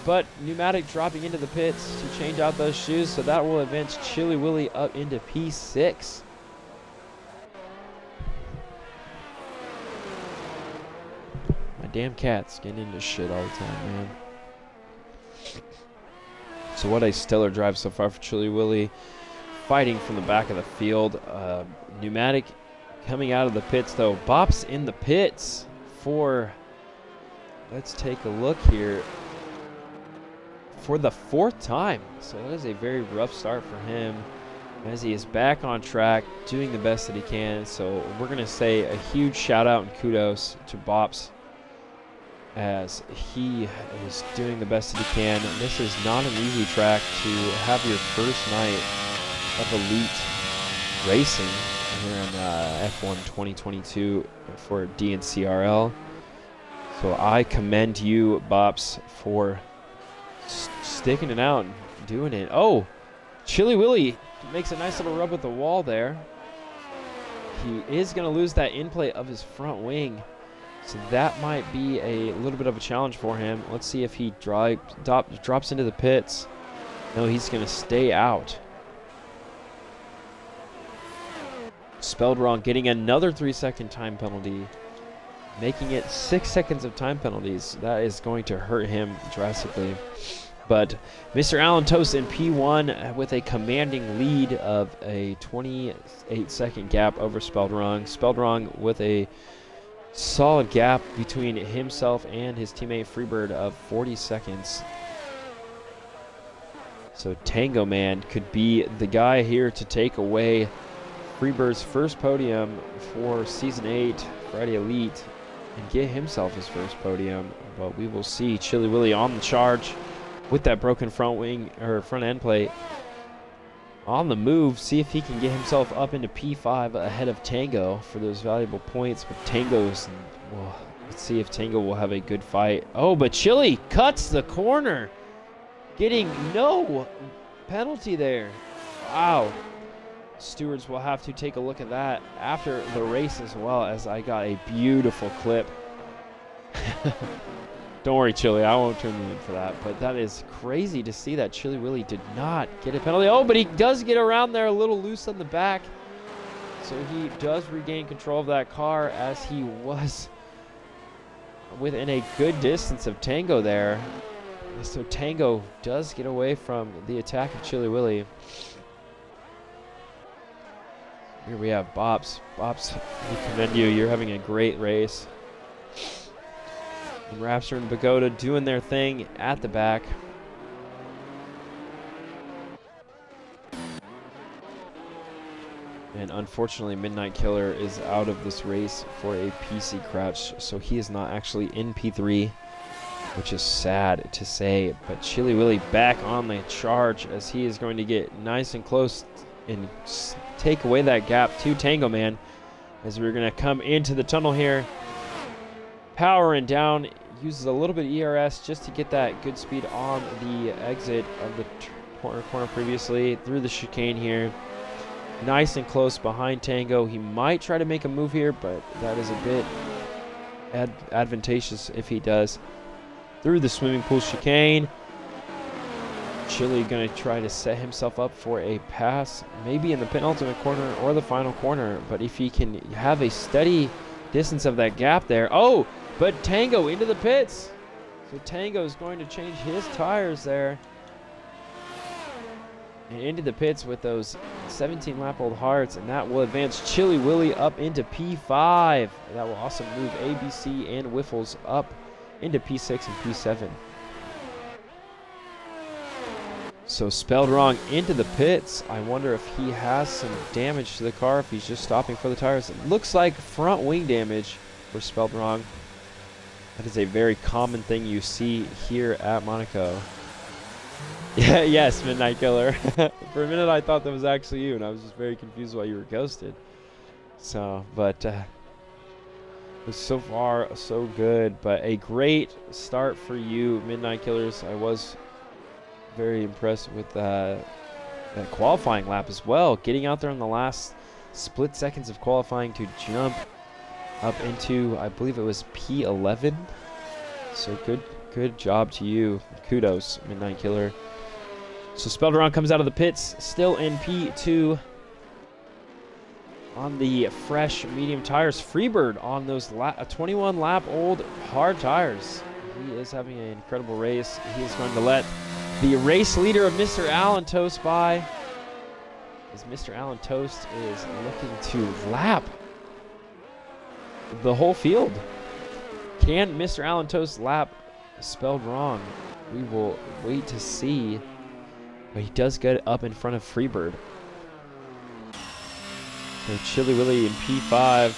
but Pneumatic dropping into the pits to change out those shoes, so that will advance Chili Willy up into P6. Damn cat's getting into shit all the time, man. So what a stellar drive so far for Chili Willy. Fighting from the back of the field. Pneumatic coming out of the pits, though. Bops in the pits for, let's take a look here, for the 4th time. So that is a very rough start for him as he is back on track, doing the best that he can. So we're going to say a huge shout out and kudos to Bops, as he is doing the best that he can. And this is not an easy track to have your first night of elite racing here in F1 2022 for DNCRL. So I commend you, Bops, for sticking it out and doing it. Oh, Chili Willy makes a nice little rub with the wall there. He is going to lose that in-play of his front wing, so that might be a little bit of a challenge for him. Let's see if he drops into the pits. No, he's going to stay out. Spelled wrong, getting another 3-second time penalty, making it 6 seconds of time penalties. That is going to hurt him drastically. But Mr. Allen Toast in P1 with a commanding lead of a 28-second gap over Spelled Wrong. Spelled Wrong with a solid gap between himself and his teammate Freebird of 40 seconds. So Tango Man could be the guy here to take away Freebird's first podium for Season 8 Friday Elite and get himself his first podium. But we will see. Chili Willy on the charge with that broken front wing or front end plate. On the move, see if he can get himself up into P5 ahead of Tango for those valuable points. But Tango's, well, let's see if Tango will have a good fight. Oh, but Chili cuts the corner, getting no penalty there. Wow. Stewards will have to take a look at that after the race as well, as I got a beautiful clip. Don't worry, Chili, I won't turn you in for that. But that is crazy to see that Chili Willy did not get a penalty. Oh, but he does get around there a little loose on the back. So he does regain control of that car, as he was within a good distance of Tango there. So Tango does get away from the attack of Chili Willy. Here we have Bops. Bops, we commend you. You're having a great race. And Rapster and Pagoda doing their thing at the back. And unfortunately, Midnight Killer is out of this race for a PC crash, so he is not actually in P3, which is sad to say. But Chili Willy back on the charge, as he is going to get nice and close and take away that gap to Tango Man, as we're going to come into the tunnel here. Powering down, uses a little bit of ERS just to get that good speed on the exit of the corner previously, through the chicane here. Nice and close behind Tango. He might try to make a move here, but that is a bit advantageous if he does. Through the swimming pool chicane. Chili going to try to set himself up for a pass, maybe in the penultimate corner or the final corner. But if he can have a steady distance of that gap there. Oh, but Tango into the pits. So Tango is going to change his tires there. and into the pits with those 17-lap-old Hearts, and that will advance Chili Willy up into P5. That will also move ABC and Wiffles up into P6 and P7. So Spelled Wrong into the pits. I wonder if he has some damage to the car, if he's just stopping for the tires. It looks like front wing damage for Spelled Wrong. That is a very common thing you see here at Monaco. Yeah, yes, Midnight Killer. For a minute I thought that was actually you, and I was just very confused why you were ghosted. So, but so far so good. But a great start for you, Midnight Killers. I was very impressed with that qualifying lap as well. Getting out there in the last split seconds of qualifying to jump up into, I believe it was P11. So good job to you. Kudos, Midnight Killer. So Spelled Wrong comes out of the pits, still in P2 on the fresh medium tires. Freebird on those 21-lap-old hard tires. He is having an incredible race. He is going to let the race leader of Mr. Allen Toast by, as Mr. Allen Toast is looking to lap the whole field. Can Mr. Allen Toast lap Spelled Wrong? We will wait to see. But he does get up in front of Freebird. So Chili Willy in P5,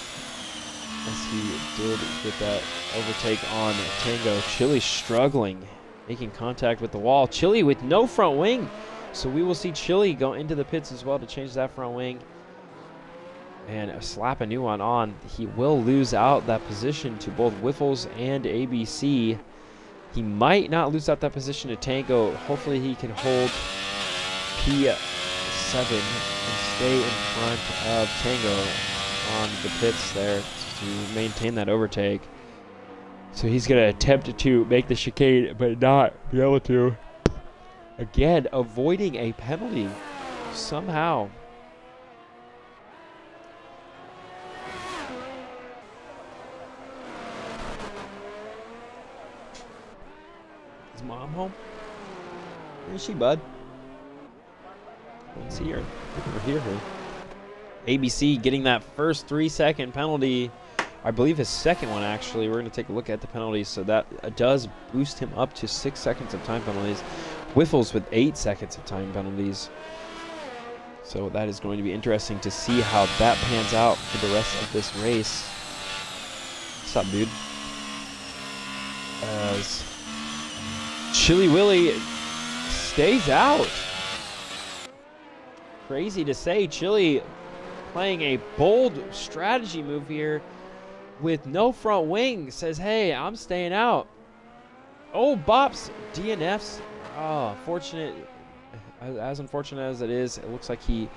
as he did get that overtake on Tango. Chili struggling, making contact with the wall. Chili with no front wing. So we will see Chili go into the pits as well to change that front wing and slap a new one on. He will lose out that position to both Wiffles and ABC. He might not lose out that position to Tango. Hopefully he can hold P7 and stay in front of Tango on the pits there to maintain that overtake. So he's going to attempt to make the chicane, but not be able to. Again, avoiding a penalty somehow. Is Mom home? Where is she, bud? I don't see her or hear her. ABC getting that first 3-second penalty. I believe his second one, actually. We're going to take a look at the penalties. So that does boost him up to 6 seconds of time penalties. Wiffles with 8 seconds of time penalties. So that is going to be interesting to see how that pans out for the rest of this race. What's up, dude? As Chili Willy stays out. Crazy to say, Chili playing a bold strategy move here with no front wing. Says, hey, I'm staying out. Oh, Bops DNFs. Oh, fortunate. As unfortunate as it is, it looks like he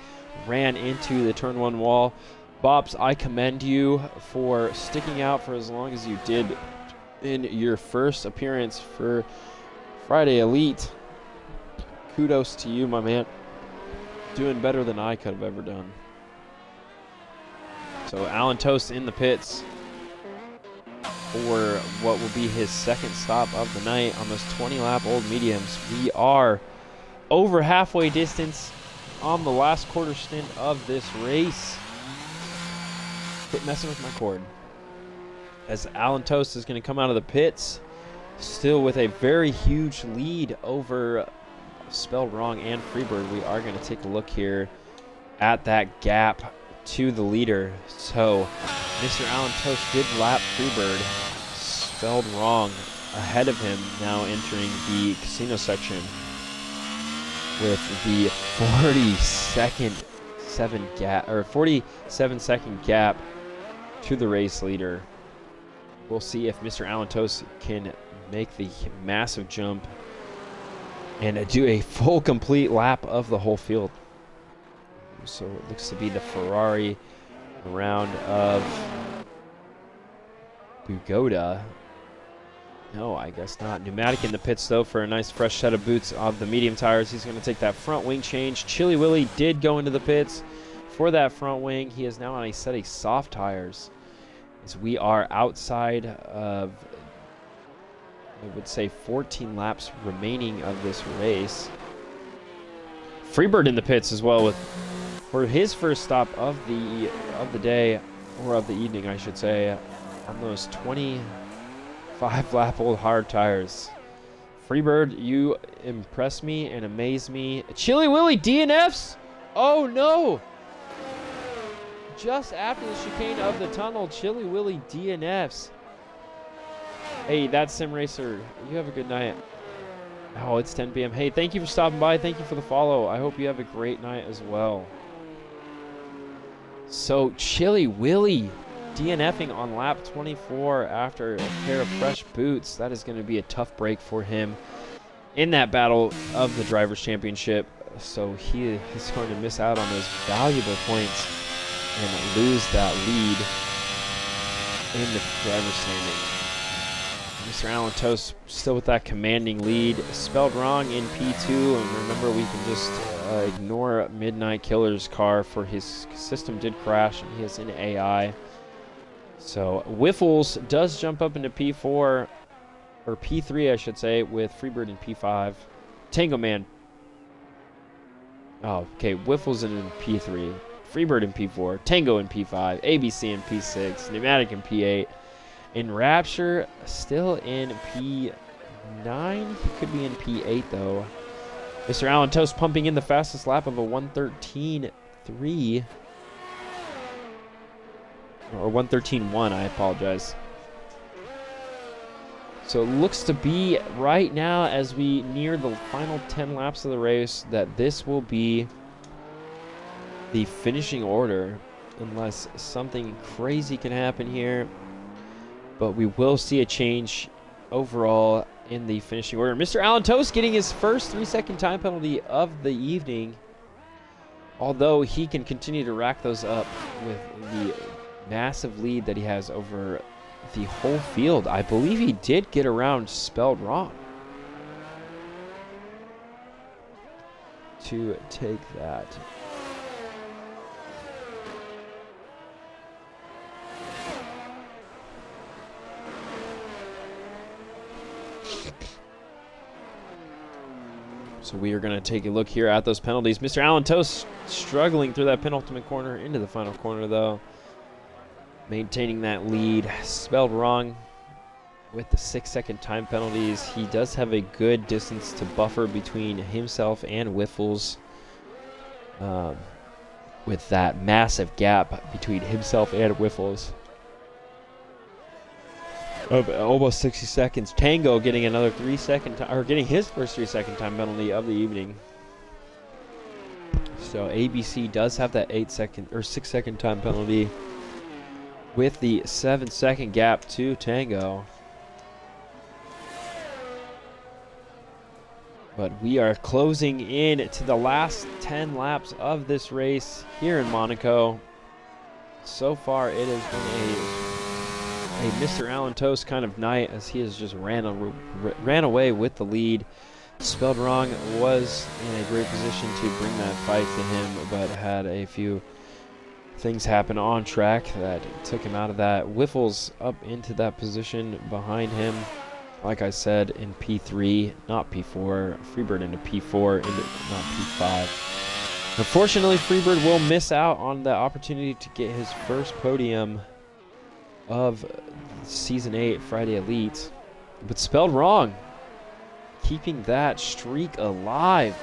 ran into the turn 1 wall. Bops, I commend you for sticking out for as long as you did in your first appearance for Friday Elite. Kudos to you, my man. Doing better than I could have ever done. So Allen Toast in the pits for what will be his second stop of the night on those 20-lap-old mediums. We are over halfway distance on the last quarter stint of this race. Quit messing with my cord. As Allen Toast is going to come out of the pits, still with a very huge lead over Spelled Wrong and Freebird. We are going to take a look here at that gap to the leader. So Mr. Allen Toast did lap Freebird. Spelled Wrong ahead of him, now entering the casino section with the 47-second gap to the race leader. We'll see if Mr. Allen Toast can make the massive jump and do a full complete lap of the whole field. So it looks to be the Ferrari round of Bugoda. No, I guess not. Pneumatic in the pits, though, for a nice fresh set of boots of the medium tires. He's going to take that front wing change. Chili Willy did go into the pits for that front wing. He is now on a set of soft tires. As we are outside of, I would say, 14 laps remaining of this race. Freebird in the pits as well for his first stop of the day, or of the evening, I should say, on those 25-lap-old hard tires. Freebird, you impress me and amaze me. Chili Willy DNFs. Oh no! Just after the chicane of the tunnel, Chili Willy DNFs. Hey, that's Sim Racer. You have a good night. Oh, it's 10 p.m. Hey, thank you for stopping by. Thank you for the follow. I hope you have a great night as well. So, Chili Willy DNFing on lap 24 after a pair of fresh boots. That is going to be a tough break for him in that battle of the Drivers' Championship. So, he is going to miss out on those valuable points and lose that lead in the driver's standing. Mr. Alan Toast still with that commanding lead. Spelled wrong in P2, and remember, we can just ignore Midnight Killer's car, for his system did crash and he is in AI. So Wiffles does jump up into P4, or P3 I should say, with Freebird in P5. Tango Man. Oh, okay, Wiffles in P3. Freebird in P4, Tango in P5, ABC in P6, Pneumatic in P8, and Rapture still in P9. He could be in P8 though. Mr. Alan Toast pumping in the fastest lap of a 1:13.3, or 1:13.1. I apologize. So it looks to be right now, as we near the final 10 laps of the race, that this will be the finishing order, unless something crazy can happen here. But we will see a change overall in the finishing order. Mr. Alan Toast getting his first 3-second time penalty of the evening, although he can continue to rack those up with the massive lead that he has over the whole field. I believe he did get around Spelled Wrong to take that. So we are going to take a look here at those penalties. Mr. Alan Toast struggling through that penultimate corner into the final corner, though. Maintaining that lead. Spelled Wrong with the 6-second time penalties. He does have a good distance to buffer between himself and Wiffles, with that massive gap between himself and Wiffles of almost 60 seconds. Tango getting another 3-second time, or getting his first 3-second time penalty of the evening. So ABC does have that 6-second time penalty, with the 7-second gap to Tango. But we are closing in to the last 10 laps of this race here in Monaco. So far, it has been a Mr. Alan Toast kind of night, as he has just ran away with the lead. Spelled Wrong was in a great position to bring that fight to him, but had a few things happen on track that took him out of that. Wiffles up into that position behind him, like I said, in P3, not P4. Freebird into P4, into not P5. Unfortunately, Freebird will miss out on the opportunity to get his first podium of Season 8 Friday Elite. But Spelled Wrong, keeping that streak alive.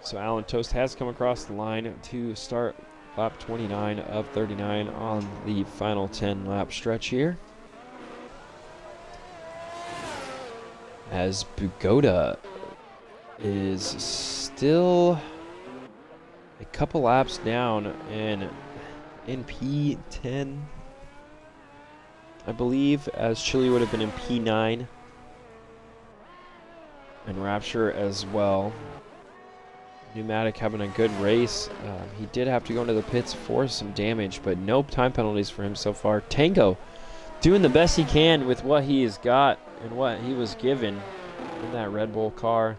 So Alan Toast has come across the line to start lap 29 of 39 on the final 10 lap stretch here, as Bugoda is still a couple laps down and in P10, I believe, as Chile would have been in P9, and Rapture as well. Pneumatic having a good race. He did have to go into the pits for some damage, but no time penalties for him so far. Tango doing the best he can with what he has got and what he was given in that Red Bull car.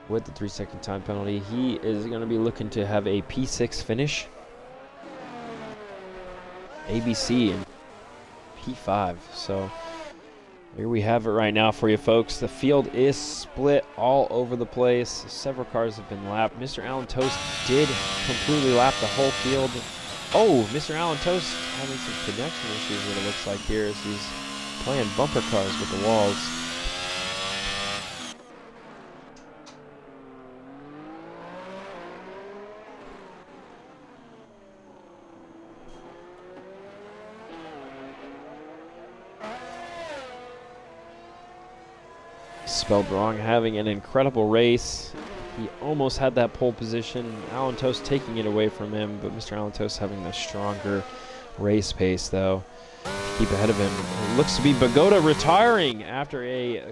with the 3-second time penalty. He is going to be looking to have a P6 finish. ABC in P5. So here we have it right now for you folks. The field is split all over the place. Several cars have been lapped. Mr. Allen Toast did completely lap the whole field. Oh, Mr. Allen Toast having some connection issues, what it looks like here, as he's playing bumper cars with the walls. Spelled wrong, having an incredible race. He almost had that pole position. Allen Toast taking it away from him, but Mr. Allen Toast having the stronger race pace, though, to keep ahead of him. It looks to be Bogota retiring after a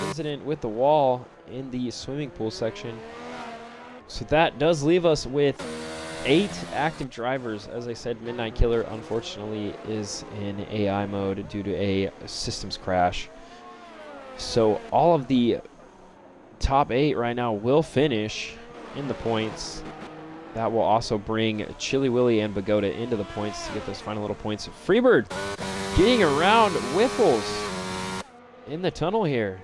incident with the wall in the swimming pool section. So that does leave us with 8 active drivers. As I said, Midnight Killer, unfortunately, is in AI mode due to a systems crash. So all of the top 8 right now will finish in the points. That will also bring Chili Willy and Bogota into the points to get those final little points. Freebird getting around Whiffles in the tunnel here,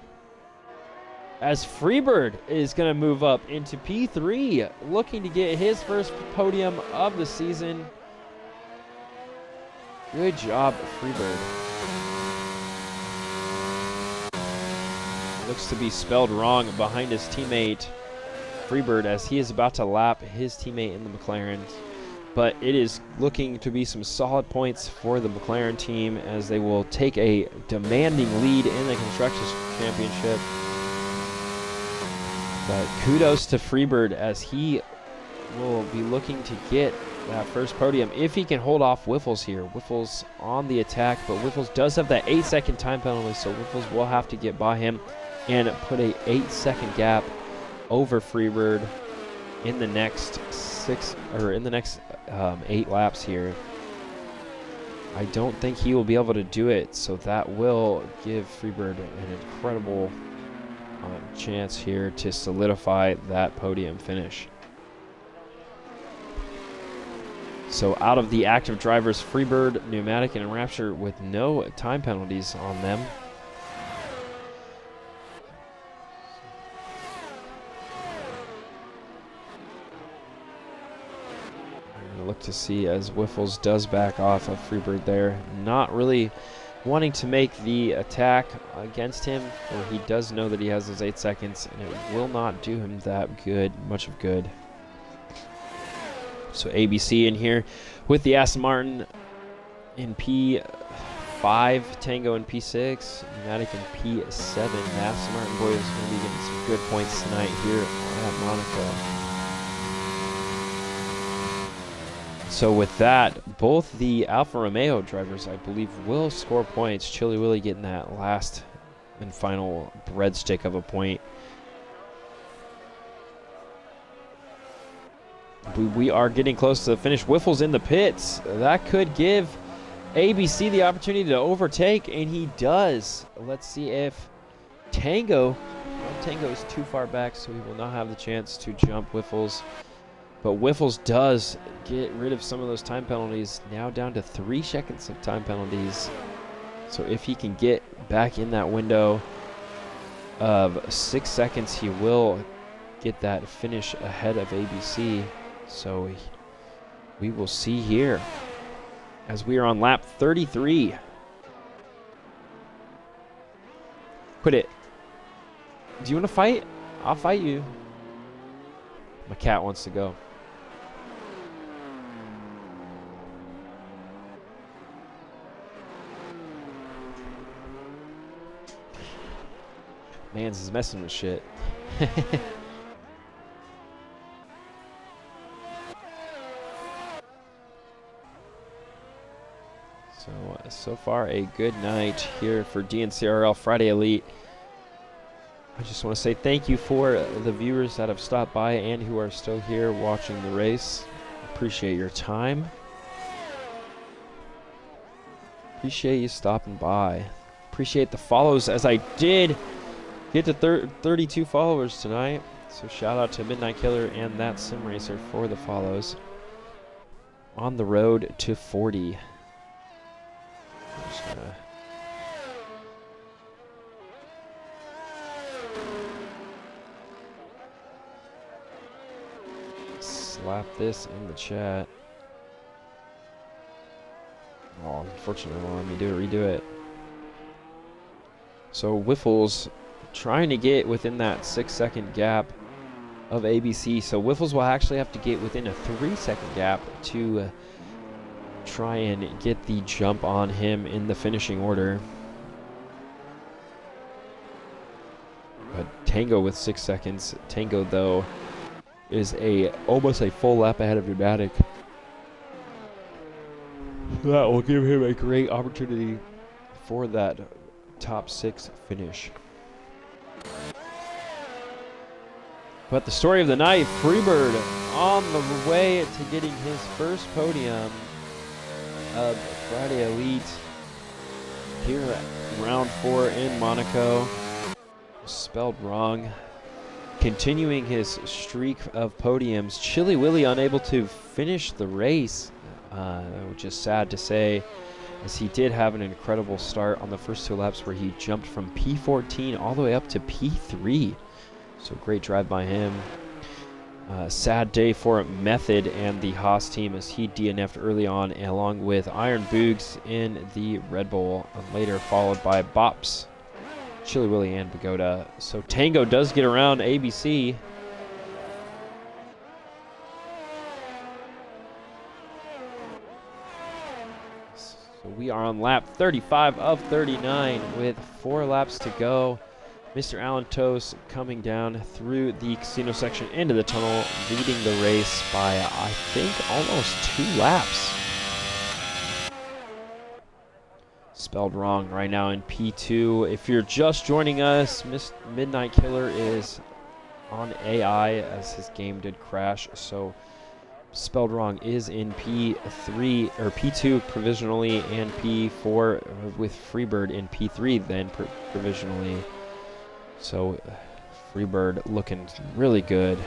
as Freebird is going to move up into P3, looking to get his first podium of the season. Good job, Freebird. Looks to be spelled wrong behind his teammate Freebird, as he is about to lap his teammate in the McLaren. But it is looking to be some solid points for the McLaren team, as they will take a demanding lead in the Constructors Championship. But kudos to Freebird, as he will be looking to get that first podium if he can hold off Whiffles here. Whiffles on the attack, but Whiffles does have that 8-second time penalty, so Whiffles will have to get by him and put a 8-second gap over Freebird in the next 8 laps here. I don't think he will be able to do it, so that will give Freebird an incredible chance here to solidify that podium finish. So out of the active drivers, Freebird, Pneumatic, and Rapture with no time penalties on them. Look to see as Whiffles does back off of Freebird there, not really wanting to make the attack against him, for he does know that he has those 8 seconds, and it will not do him that much of good. So ABC in here with the Aston Martin in P5, Tango in P6, Pneumatic in P7. The Aston Martin boys is going to be getting some good points tonight here at Monaco. So with that, both the Alfa Romeo drivers, I believe, will score points. Chili Willy getting that last and final breadstick of a point. We are getting close to the finish. Whiffles in the pits. That could give ABC the opportunity to overtake, and he does. Let's see if Tango is too far back, so he will not have the chance to jump Whiffles. But Whiffles does get rid of some of those time penalties, now down to 3 seconds of time penalties. So if he can get back in that window of 6 seconds, he will get that finish ahead of ABC. So we will see here as we are on lap 33. Quit it. Do you want to fight? I'll fight you. My cat wants to go. Mans is messing with shit. So far a good night here for DNCRL Friday Elite. I just want to say thank you for the viewers that have stopped by and who are still here watching the race. Appreciate your time. Appreciate you stopping by. Appreciate the follows, as I did get to 32 followers tonight. So shout out to Midnight Killer and that Sim Racer for the follows. On the road to 40. Just gonna slap this in the chat. Oh, unfortunately, it won't let me redo it. So Wiffles trying to get within that 6-second gap of ABC. So Wiffles will actually have to get within a 3-second gap to try and get the jump on him in the finishing order. But Tango with 6 seconds. Tango, though, is almost a full lap ahead of Pneumatic. That will give him a great opportunity for that top 6 finish. But the story of the night, Freebird on the way to getting his first podium of Friday Elite here at round 4 in Monaco. Spelled wrong. Continuing his streak of podiums, Chili Willy unable to finish the race, which is sad to say, as he did have an incredible start on the first 2 laps where he jumped from P14 all the way up to P3. So great drive by him. Sad day for Method and the Haas team as he DNF'd early on, along with Iron Boogs in the Red Bull, later followed by Bops, Chili Willy, and Pagoda. So Tango does get around ABC. So we are on lap 35 of 39 with 4 laps to go. Mr. Alan Toast coming down through the casino section into the tunnel, leading the race by, I think, almost 2 laps. Spelled wrong right now in P2. If you're just joining us, Midnight Killer is on AI as his game did crash. So spelled wrong is in P3 or P2 provisionally, and P4 with Freebird in P3 then provisionally. So Freebird looking really good.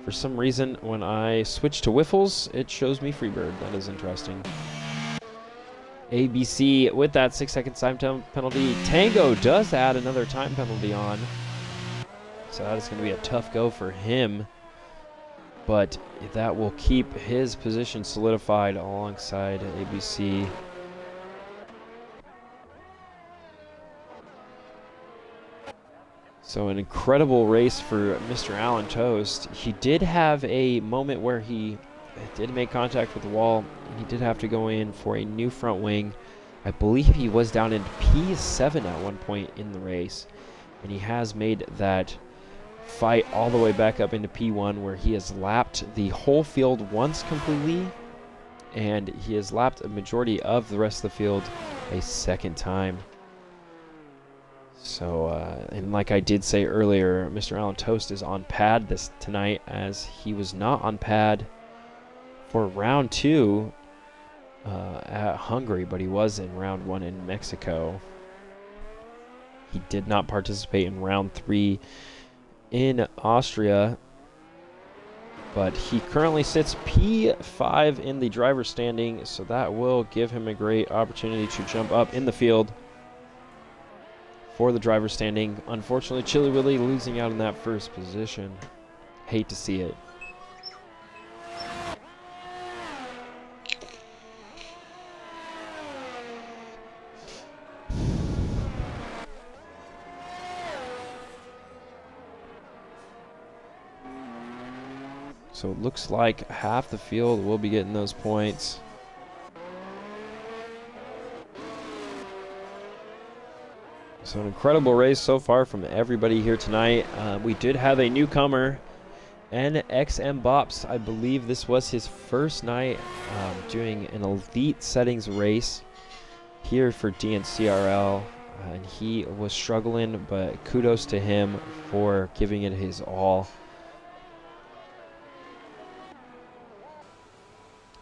For some reason, when I switch to Wiffles, it shows me Freebird. That is interesting. ABC with that 6-second time penalty. Tango does add another time penalty on. So that is going to be a tough go for him. But that will keep his position solidified alongside ABC. So an incredible race for Mr. Alan Toast. He did have a moment where he did make contact with the wall. He did have to go in for a new front wing. I believe he was down in P7 at one point in the race. And he has made that fight all the way back up into P1, where he has lapped the whole field once completely. And he has lapped a majority of the rest of the field a second time. So, and like I did say earlier, Mr. Alan Toast is on pad tonight, as he was not on pad for round 2 at Hungary, but he was in round 1 in Mexico. He did not participate in round 3 in Austria, but he currently sits P5 in the driver's standing, so that will give him a great opportunity to jump up in the field for the driver's standing. Unfortunately, Chili Willy losing out in that first position. Hate to see it. So it looks like half the field will be getting those points. So an incredible race so far from everybody here tonight. We did have a newcomer, NXM Bops. I believe this was his first night doing an elite settings race here for DNCRL. And he was struggling, but kudos to him for giving it his all.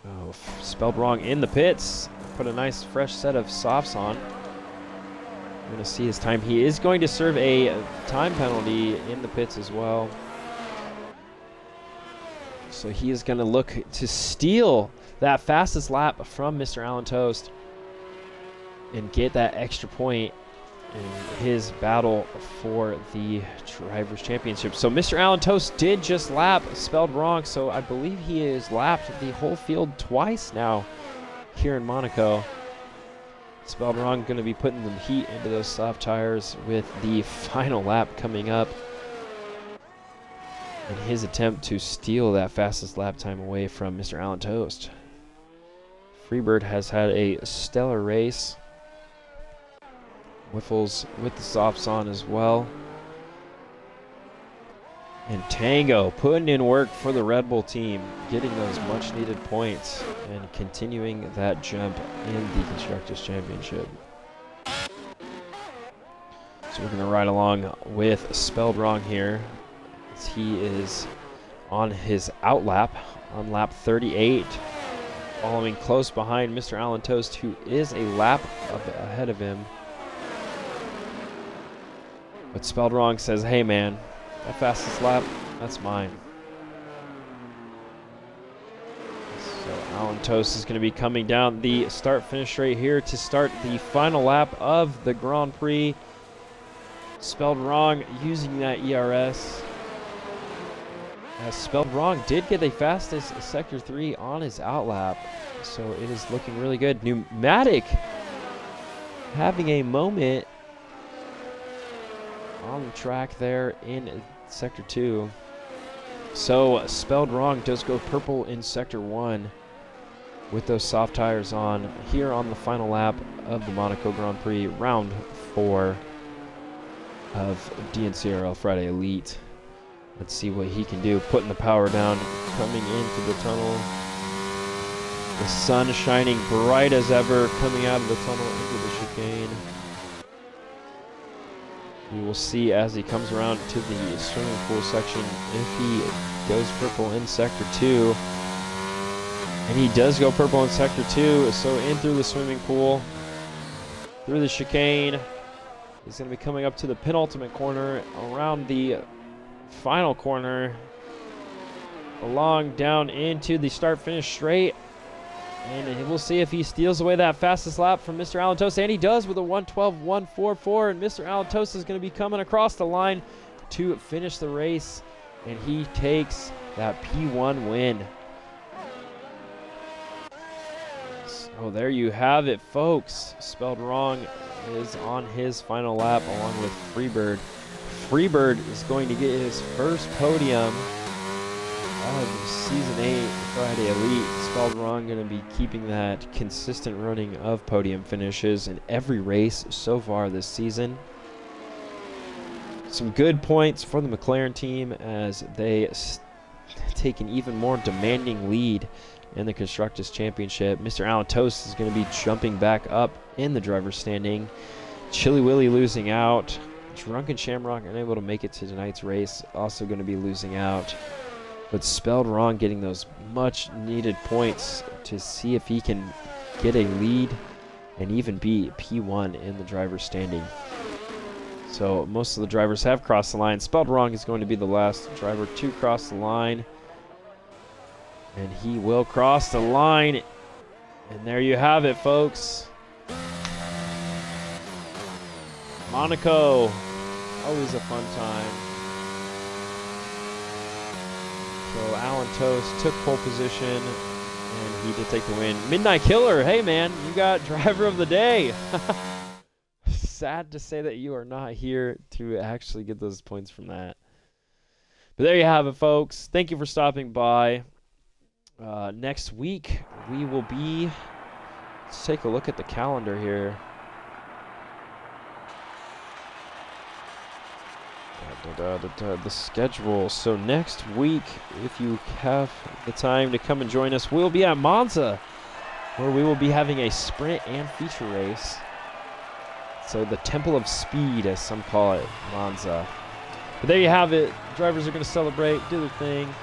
Oh, spelled wrong in the pits. Put a nice fresh set of softs on. We're going to see his time. He is going to serve a time penalty in the pits as well. So he is going to look to steal that fastest lap from Mr. Allen Toast and get that extra point in his battle for the Drivers' Championship. So Mr. Allen Toast did just lap Spelled Wrong, so I believe he has lapped the whole field twice now here in Monaco. Spelled Wrong going to be putting the heat into those soft tires with the final lap coming up in his attempt to steal that fastest lap time away from Mr. Allen Toast. Freebird has had a stellar race. Whiffles with the softs on as well. And Tango putting in work for the Red Bull team, getting those much needed points and continuing that jump in the Constructors' Championship. So we're going to ride along with Spelled Wrong here, as he is on his outlap on lap 38, following close behind Mr. Allen Toast, who is a lap ahead of him. But Spelled Wrong says, hey man, that fastest lap, that's mine. So Allen Toast is going to be coming down the start-finish straight here to start the final lap of the Grand Prix. Spelled Wrong using that ERS. As Spelled Wrong did get the fastest Sector 3 on his outlap, so it is looking really good. Pneumatic having a moment on the track there in Sector 2. So Spelled Wrong does go purple in Sector 1 with those soft tires on here on the final lap of the Monaco Grand Prix, round 4 of DNCRL Friday Elite. Let's see what he can do, putting the power down, coming into the tunnel. The sun shining bright as ever, coming out of the tunnel into the chicane. We will see as he comes around to the swimming pool section if he goes purple in Sector 2. And he does go purple in Sector 2, so in through the swimming pool, through the chicane. He's going to be coming up to the penultimate corner, around the final corner, along down into the start-finish straight. And we'll see if he steals away that fastest lap from Mr. Allen Toast. And he does with a 1:12.144. And Mr. Allen Toast is going to be coming across the line to finish the race. And he takes that P1 win. So there you have it, folks. Spelled Wrong is on his final lap along with Freebird. Freebird is going to get his first podium of Season 8 Friday Elite. Spelled Wrong going to be keeping that consistent running of podium finishes in every race so far this season. Some good points for the McLaren team as they take an even more demanding lead in the Constructors' Championship. Mr. Allen Toast is going to be jumping back up in the driver's standing. Chili Willy losing out. Drunken Shamrock unable to make it to tonight's race, also going to be losing out. But Spelled Wrong getting those much needed points to see if he can get a lead and even be P1 in the driver's standing. So most of the drivers have crossed the line. Spelled Wrong is going to be the last driver to cross the line. And he will cross the line. And there you have it, folks. Monaco, always a fun time. So Allen Toast took pole position, and he did take the win. Midnight Killer, hey man, you got driver of the day. Sad to say that you are not here to actually get those points from that. But there you have it, folks. Thank you for stopping by. Next week, we will be... Let's take a look at the calendar here. The schedule. So next week, if you have the time to come and join us, we'll be at Monza, where we will be having a sprint and feature race. So the Temple of Speed, as some call it, Monza. But there you have it. Drivers are going to celebrate, do their thing.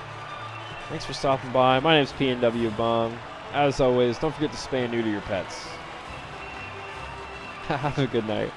Thanks for stopping by. My name's PNW Bum. As always, don't forget to spay and neuter your pets. Have a good night.